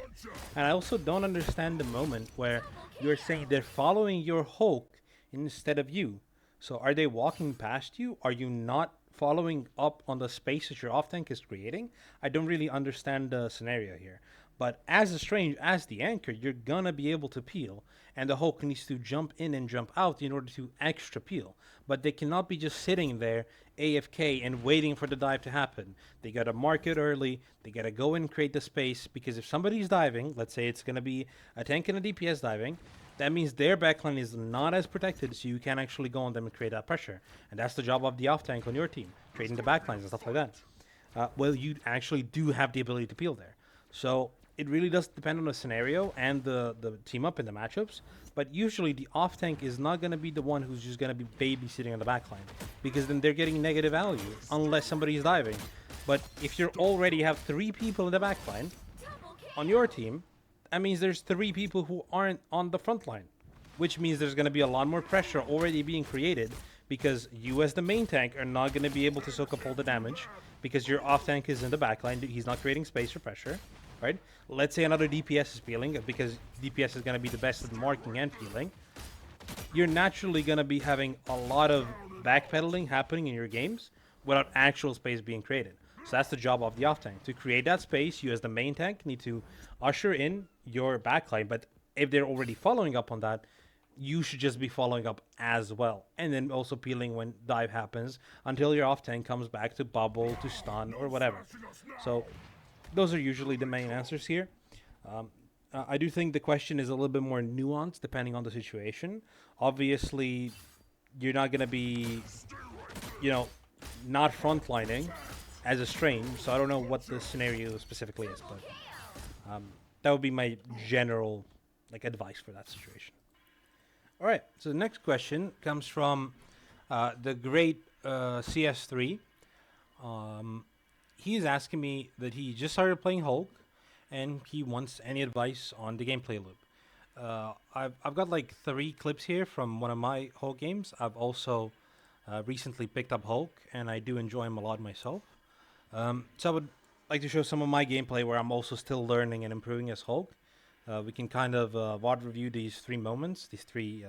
And I also don't understand the moment where you're saying they're following your Hulk instead of you. So are they walking past you? Are you not following up on the space that your off tank is creating? I don't really understand the scenario here. But as a strange, as the anchor, you're gonna be able to peel, and the Hulk needs to jump in and jump out in order to extra peel. But they cannot be just sitting there AFK and waiting for the dive to happen. They gotta mark it early. They gotta go and create the space because if somebody's diving, let's say it's gonna be a tank and a DPS diving, that means their backline is not as protected, so you can actually go on them and create that pressure. And that's the job of the off tank on your team, trading the backlines and stuff like that. Well, you actually do have the ability to peel there. So it really does depend on the scenario and the team up and the matchups. But usually the off tank is not going to be the one who's just going to be babysitting on the backline, because then they're getting negative value unless somebody is diving. But if you already have 3 people in the backline on your team, that means there's 3 people who aren't on the front line, which means there's going to be a lot more pressure already being created because you as the main tank are not going to be able to soak up all the damage because your off tank is in the backline. He's not creating space or pressure, right? Let's say another DPS is peeling because DPS is going to be the best at marking and peeling. You're naturally going to be having a lot of backpedaling happening in your games without actual space being created. So that's the job of the off tank. To create that space, you as the main tank need to usher in your backline. But if they're already following up on that, you should just be following up as well. And then also peeling when dive happens until your off tank comes back to bubble, to stun, or whatever. So those are usually the main answers here. I do think the question is a little bit more nuanced depending on the situation. Obviously, you're not going to be, not frontlining as a strain, so I don't know what the scenario specifically is, but that would be my general advice for that situation. All right, so the next question comes from the great CS3. He's asking me that he just started playing Hulk, and he wants any advice on the gameplay loop. I've got 3 clips here from one of my Hulk games. I've also recently picked up Hulk, and I do enjoy him a lot myself. So I would like to show some of my gameplay where I'm also still learning and improving as Hulk. We can kind of VOD review these 3 moments, these 3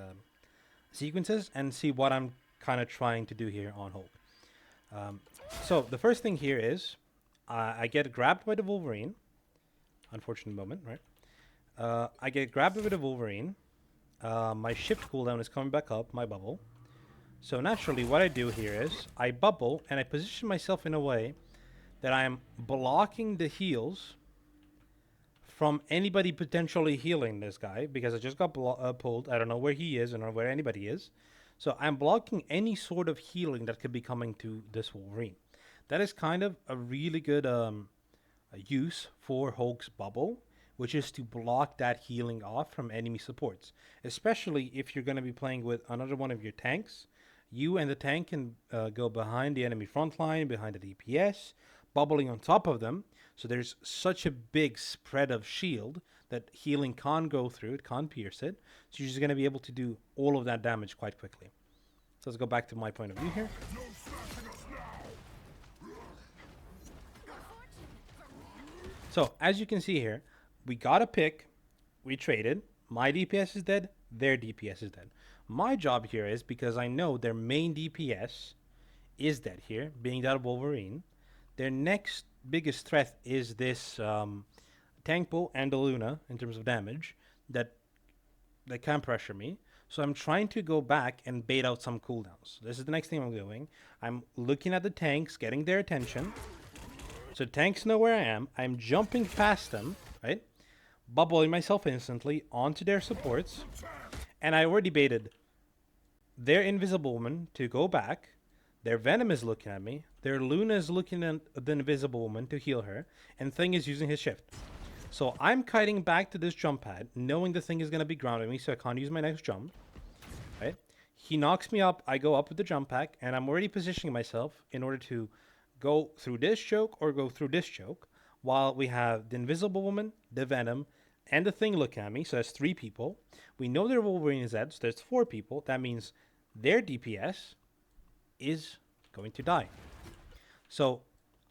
sequences, and see what I'm kind of trying to do here on Hulk. So the first thing here is I get grabbed by the Wolverine. Unfortunate moment, right? I get grabbed by the Wolverine. My shift cooldown is coming back up, my bubble. So naturally what I do here is I bubble and I position myself in a way that I am blocking the heals from anybody potentially healing this guy, because I just got pulled. I don't know where he is. I don't know where anybody is. So I'm blocking any sort of healing that could be coming to this Wolverine. That is kind of a really good use for Hulk's bubble, which is to block that healing off from enemy supports. Especially if you're going to be playing with another one of your tanks. You and the tank can go behind the enemy front line, behind the DPS, bubbling on top of them. So there's such a big spread of shield that healing can't go through, it can't pierce it. So you're just going to be able to do all of that damage quite quickly. So let's go back to my point of view here. So as you can see here, we got a pick, we traded, my DPS is dead, their DPS is dead. My job here is, because I know their main DPS is dead here, being that of Wolverine, their next biggest threat is this tank bull and the Luna in terms of damage that can pressure me. So I'm trying to go back and bait out some cooldowns. This is the next thing I'm doing. I'm looking at the tanks, getting their attention. So tanks know where I am. I'm jumping past them, right? Bubbling myself instantly onto their supports. And I already baited their Invisible Woman to go back. Their Venom is looking at me. Their Luna is looking at the Invisible Woman to heal her. And Thing is using his shift. So I'm kiting back to this jump pad, knowing the Thing is going to be grounding me, so I can't use my next jump. Right? He knocks me up. I go up with the jump pack, and I'm already positioning myself in order to go through this choke or go through this choke, while we have the Invisible Woman, the Venom, and the Thing looking at me. So that's 3 people. We know their Wolverine is dead, so there's 4 people. That means their DPS is going to die. So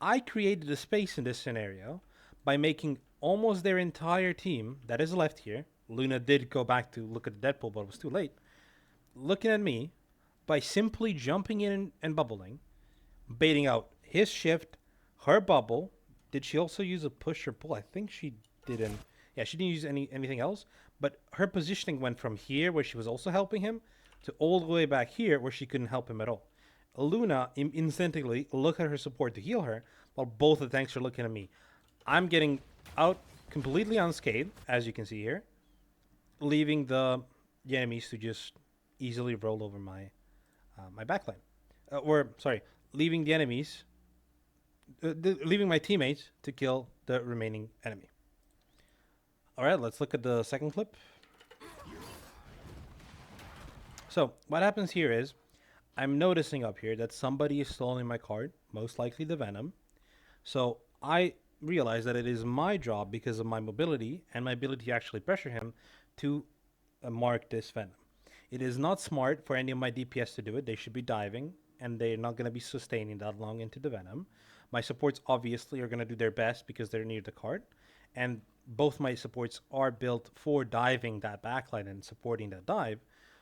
I created a space in this scenario by making almost their entire team that is left here. Luna did go back to look at the Deadpool, but it was too late. Looking at me, by simply jumping in and bubbling, baiting out his shift, her bubble. Did she also use a push or pull? I think she didn't. Yeah, she didn't use anything else. But her positioning went from here, where she was also helping him, to all the way back here, where she couldn't help him at all. Luna instinctively looked at her support to heal her, while both the tanks are looking at me. I'm getting out completely unscathed, as you can see here, leaving the enemies to just easily roll over my my backline. Or sorry, leaving the enemies, leaving my teammates to kill the remaining enemy. All right, let's look at the second clip. So what happens here is I'm noticing up here that somebody is stealing my card, most likely the Venom. So I realize that it is my job, because of my mobility and my ability to actually pressure him, to mark this Venom. It is not smart for any of my DPS to do it. They should be diving, and they're not going to be sustaining that long into the Venom. My supports obviously are going to do their best because they're near the card, and both my supports are built for diving that backline and supporting that dive.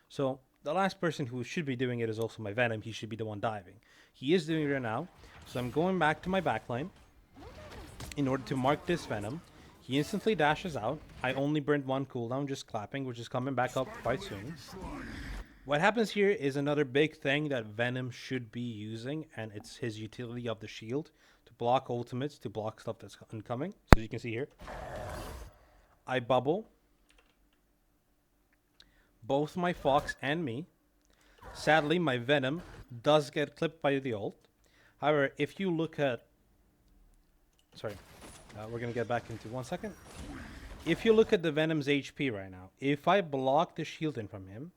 So the last person who should be doing it is also my Venom. He should be the one diving. He is doing it right now. So I'm going back to my backline in order to mark this Venom. He instantly dashes out. I only burned one cooldown just clapping, which is coming back up quite soon. What happens here is another big thing that Venom should be using, and it's his utility of the shield to block ultimates, to block stuff that's incoming. So as you can see here, I bubble both my Fox and me. Sadly, my Venom does get clipped by the ult. However, if you look at... Sorry, we're going to get back into 1 second. If you look at the Venom's HP right now, if I block the shield in from him,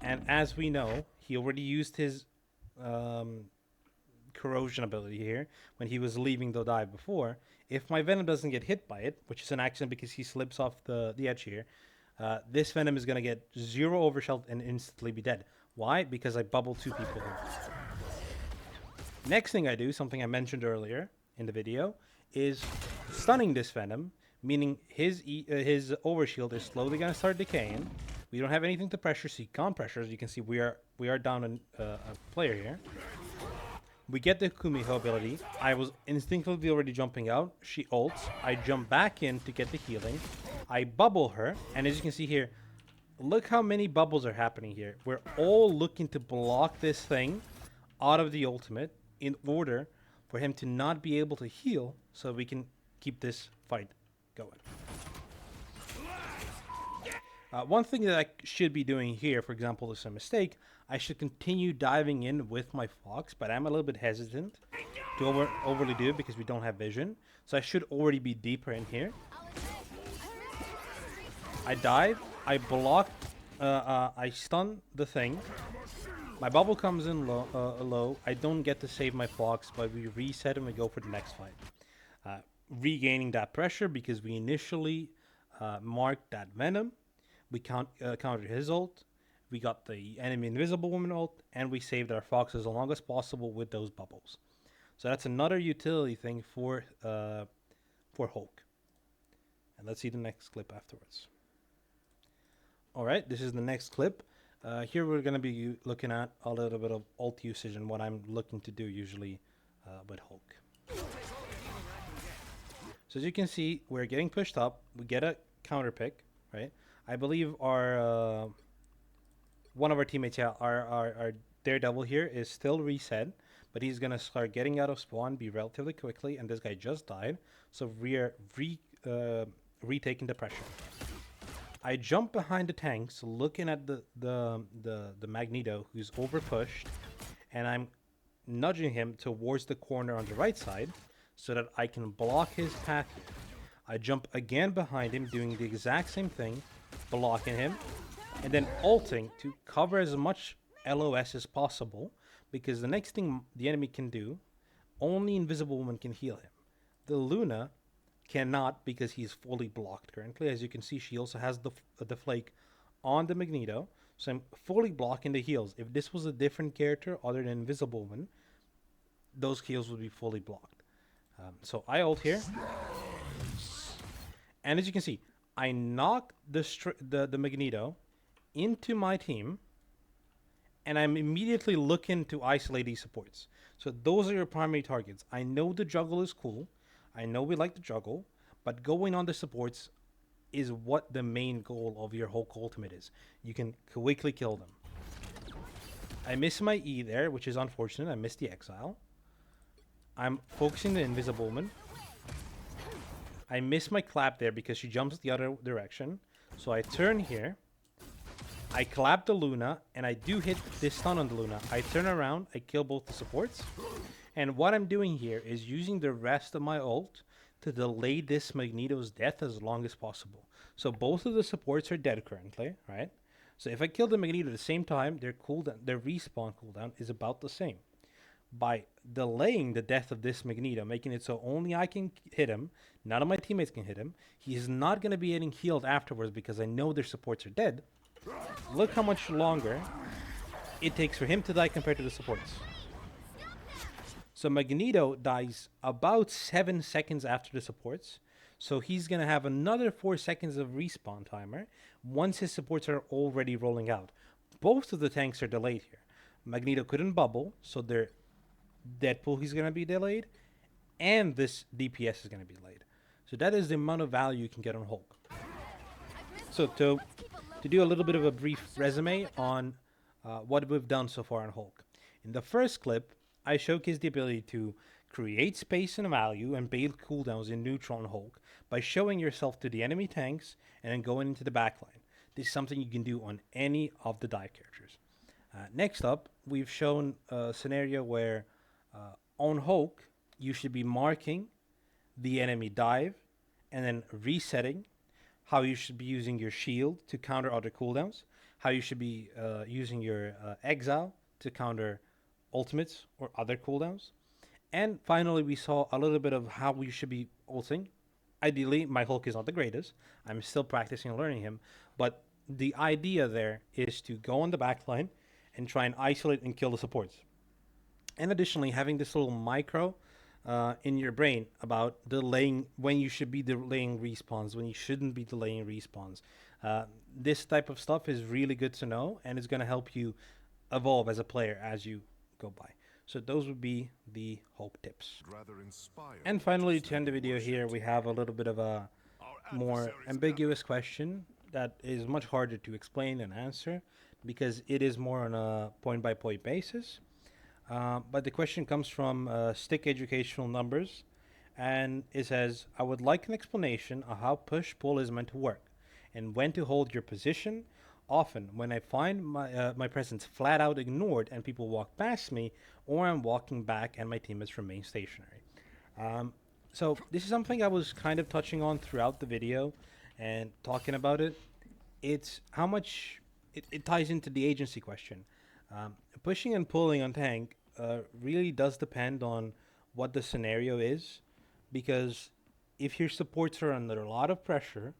and as we know, he already used his corrosion ability here when he was leaving the dive before. If my Venom doesn't get hit by it, which is an accident because he slips off the edge here, this Venom is going to get 0 overshot and instantly be dead. Why? Because I bubbled 2 people here. Next thing I do, something I mentioned earlier in the video, is stunning this Venom, meaning his overshield is slowly going to start decaying. We don't have anything to pressure, so he can't pressure. As you can see, we are down a player here. We get the Kumiho ability. I was instinctively already jumping out. She ults. I jump back in to get the healing. I bubble her, and as you can see here, look how many bubbles are happening here. We're all looking to block this thing out of the ultimate in order for him to not be able to heal, so we can keep this fight going. One thing that I should be doing here, for example, is a mistake. I should continue diving in with my Fox, but I'm a little bit hesitant to overly do it because we don't have vision. So I should already be deeper in here. I dive, I block, I stun the thing. My bubble comes in low. I don't get to save my Fox, but we reset and we go for the next fight. Regaining that pressure because we initially marked that Venom. We countered his ult. We got the enemy Invisible Woman ult, and we saved our Fox as long as possible with those bubbles. So that's another utility thing for Hulk. And let's see the next clip afterwards. All right, this is the next clip. Here we're going to be looking at a little bit of ult usage and what I'm looking to do usually with Hulk. So as you can see, we're getting pushed up. We get a counter pick, right? I believe our one of our teammates, our Daredevil here, is still reset, but he's gonna start getting out of spawn, be relatively quickly, and this guy just died, so we're retaking the pressure. I jump behind the tanks, looking at the Magneto, who's over pushed, and I'm nudging him towards the corner on the right side, so that I can block his path here. I jump again behind him, doing the exact same thing, blocking him, and then ulting to cover as much LOS as possible, because the next thing the enemy can do, only Invisible Woman can heal him. The Luna cannot, because he's fully blocked currently. As you can see, she also has the flake on the Magneto, so I'm fully blocking the heals. If this was a different character other than Invisible Woman, those heals would be fully blocked. So I ult here, and as you can see, I knock the Magneto into my team, and I'm immediately looking to isolate these supports. So those are your primary targets. I know the juggle is cool. I know we like the juggle, but going on the supports is what the main goal of your Hulk ultimate is. You can quickly kill them. I miss my E there, which is unfortunate. I missed the exile. I'm focusing the Invisible Woman. I miss my clap there because she jumps the other direction. So I turn here. I clap the Luna, and I do hit this stun on the Luna. I turn around, I kill both the supports. And what I'm doing here is using the rest of my ult to delay this Magneto's death as long as possible. So both of the supports are dead currently, right? So if I kill the Magneto at the same time, their respawn cooldown is about the same. By delaying the death of this Magneto, making it so only I can hit him, none of my teammates can hit him, he is not going to be getting healed afterwards because I know their supports are dead. Look how much longer it takes for him to die compared to the supports. So Magneto dies about 7 seconds after the supports. So he's going to have another 4 seconds of respawn timer once his supports are already rolling out. Both of the tanks are delayed here. Magneto couldn't bubble, so their Deadpool he's going to be delayed, and this DPS is going to be delayed. So that is the amount of value you can get on Hulk. So to do a little bit of a brief resume on what we've done so far on Hulk. In the first clip, I showcased the ability to create space and value and bait cooldowns in Neutron Hulk by showing yourself to the enemy tanks and then going into the backline. This is something you can do on any of the dive characters. Next up, we've shown a scenario where on Hulk, you should be marking the enemy dive and then resetting, how you should be using your shield to counter other cooldowns, how you should be using your exile to counter ultimates or other cooldowns. And finally, we saw a little bit of how we should be ulting. Ideally, my Hulk is not the greatest. I'm still practicing and learning him. But the idea there is to go on the backline and try and isolate and kill the supports. And additionally, having this little micro in your brain about delaying when you should be delaying respawns, when you shouldn't be delaying respawns. This type of stuff is really good to know, and it's going to help you evolve as a player as you go by. So those would be the Hulk tips. And finally, to end the video here, we have a little bit of a more ambiguous question that is much harder to explain and answer because it is more on a point-by-point basis. But the question comes from Stick Educational Numbers, and it says, I would like an explanation of how push-pull is meant to work, and when to hold your position. Often, when I find my presence flat out ignored and people walk past me, or I'm walking back and my teammates remain stationary. So this is something I was kind of touching on throughout the video and talking about it. It's how much it ties into the agency question. Pushing and pulling on tank really does depend on what the scenario is, because if your supports are under a lot of pressure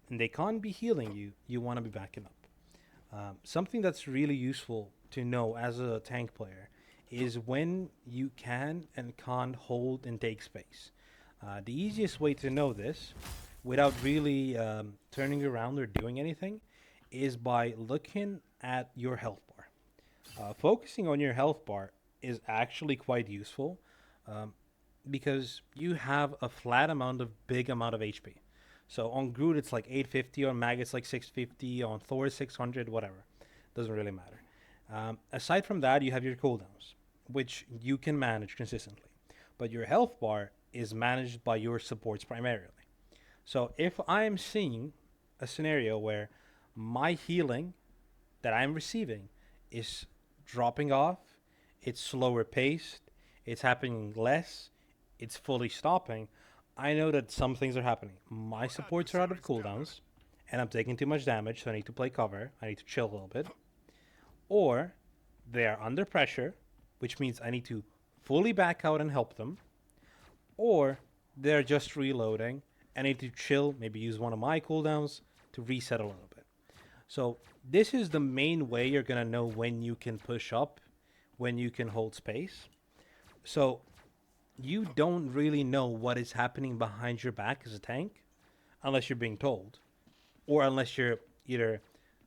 and they can't be healing you, you want to be backing up. Something that's really useful to know as a tank player is when you can and can't hold and take space. The easiest way to know this without really turning around or doing anything is by looking at your health bar. Focusing on your health bar is actually quite useful because you have a flat amount of big amount of HP. So on Groot it's like 850, on Mag it's like 650, on Thor 600, whatever. Doesn't really matter. Aside from that, you have your cooldowns, which you can manage consistently. But your health bar is managed by your supports primarily. So if I'm seeing a scenario where my healing that I'm receiving is dropping off, it's slower paced, it's happening less, it's fully stopping, I know that some things are happening. My supports are out of cooldowns, and I'm taking too much damage, so I need to play cover. I need to chill a little bit. Or they are under pressure, which means I need to fully back out and help them. Or they're just reloading, and I need to chill, maybe use one of my cooldowns to reset a little bit. So this is the main way you're going to know when you can push up, when you can hold space. So you don't really know what is happening behind your back as a tank unless you're being told, or unless you're either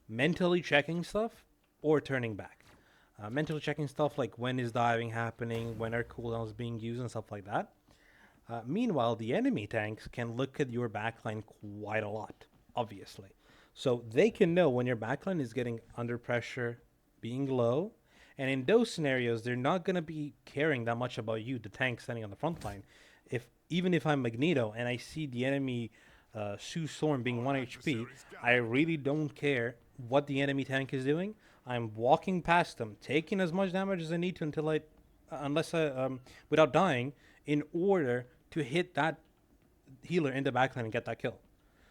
mentally checking stuff or turning back. Mentally checking stuff like when is diving happening, when are cooldowns being used, and stuff like that. Meanwhile, the enemy tanks can look at your backline quite a lot, obviously. So they can know when your backline is getting under pressure, being low, and in those scenarios, they're not going to be caring that much about you, the tank standing on the front line. If even if I'm Magneto and I see the enemy Sue Storm being 1 HP, I really don't care what the enemy tank is doing. I'm walking past them, taking as much damage as I need to until unless without dying, in order to hit that healer in the backline and get that kill.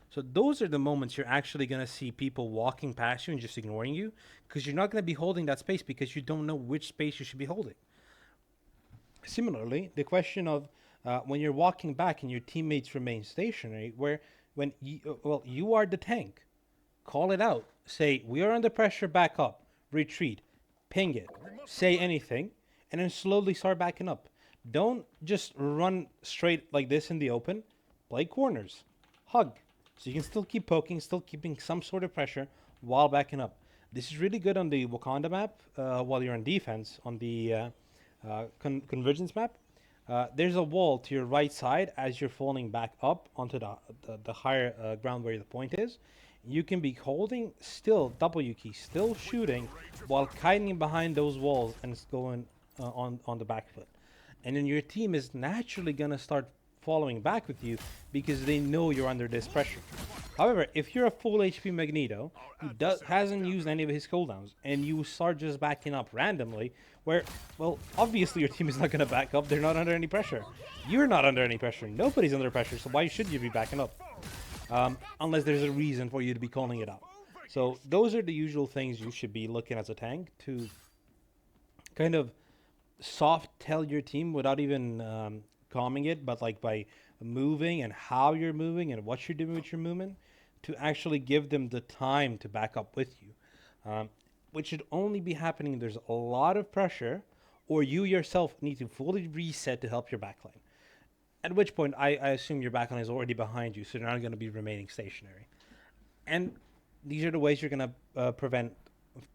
So those are the moments you're actually going to see people walking past you and just ignoring you, because you're not going to be holding that space because you don't know which space you should be holding. Similarly, the question of when you're walking back and your teammates remain stationary, where when you are the tank, call it out. Say, we are under pressure, back up, retreat, ping it, say anything, and then slowly start backing up. Don't just run straight like this in the open. Play corners, hug, so you can still keep poking, still keeping some sort of pressure while backing up. This is really good on the Wakanda map while you're on defense. On the convergence map, there's a wall to your right side as you're falling back up onto the higher ground where the point is. You can be holding still W key, still shooting, while kiting behind those walls and going on the back foot. And then your team is naturally going to start following back with you because they know you're under this pressure. However, if you're a full HP Magneto who hasn't used any of his cooldowns and you start just backing up randomly, where, well, obviously your team is not going to back up. They're not under any pressure. You're not under any pressure. Nobody's under pressure, so why should you be backing up? Unless there's a reason for you to be calling it out. So those are the usual things you should be looking as a tank to kind of soft tell your team without even calming it, but like by moving and how you're moving and what you're doing with your movement to actually give them the time to back up with you, which should only be happening if there's a lot of pressure or you yourself need to fully reset to help your backline. At which point, I assume your backline is already behind you, so you're not going to be remaining stationary. And these are the ways you're going to prevent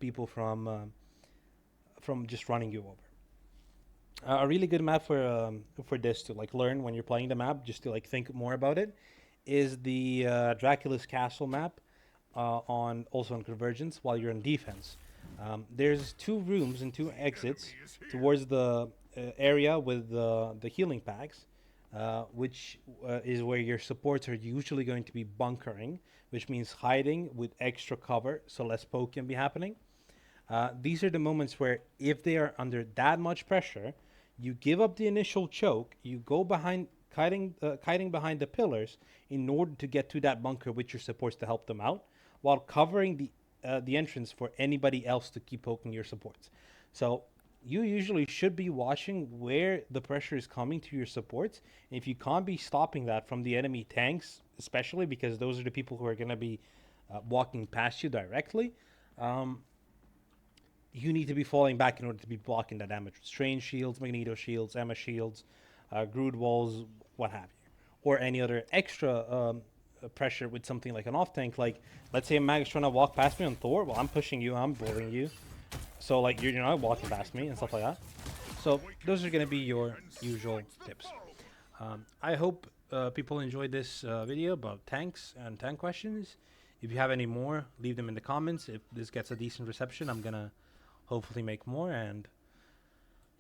people from just running you over. A really good map for this to like learn when you're playing the map, just to like think more about it, is the Dracula's Castle map on Convergence while you're in defense. There's 2 rooms and 2 exits towards the area with the healing packs, which is where your supports are usually going to be bunkering, which means hiding with extra cover so less poke can be happening. These are the moments where if they are under that much pressure, you give up the initial choke, you go behind, kiting behind the pillars in order to get to that bunker with your supports to help them out, while covering the entrance for anybody else to keep poking your supports. So you usually should be watching where the pressure is coming to your supports. And if you can't be stopping that from the enemy tanks, especially because those are the people who are going to be walking past you directly, you need to be falling back in order to be blocking that damage. Strange shields, Magneto shields, Emma shields, Groot walls, what have you. Or any other extra pressure with something like an off tank. Like, let's say a mag is trying to walk past me on Thor. Well, I'm pushing you, I'm blowing you. So, like, you're not walking past me and stuff like that. So, those are going to be your usual tips. I hope people enjoyed this video about tanks and tank questions. If you have any more, leave them in the comments. If this gets a decent reception, I'm going to hopefully make more. And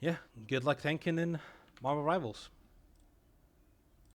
yeah, good luck tanking in Marvel Rivals.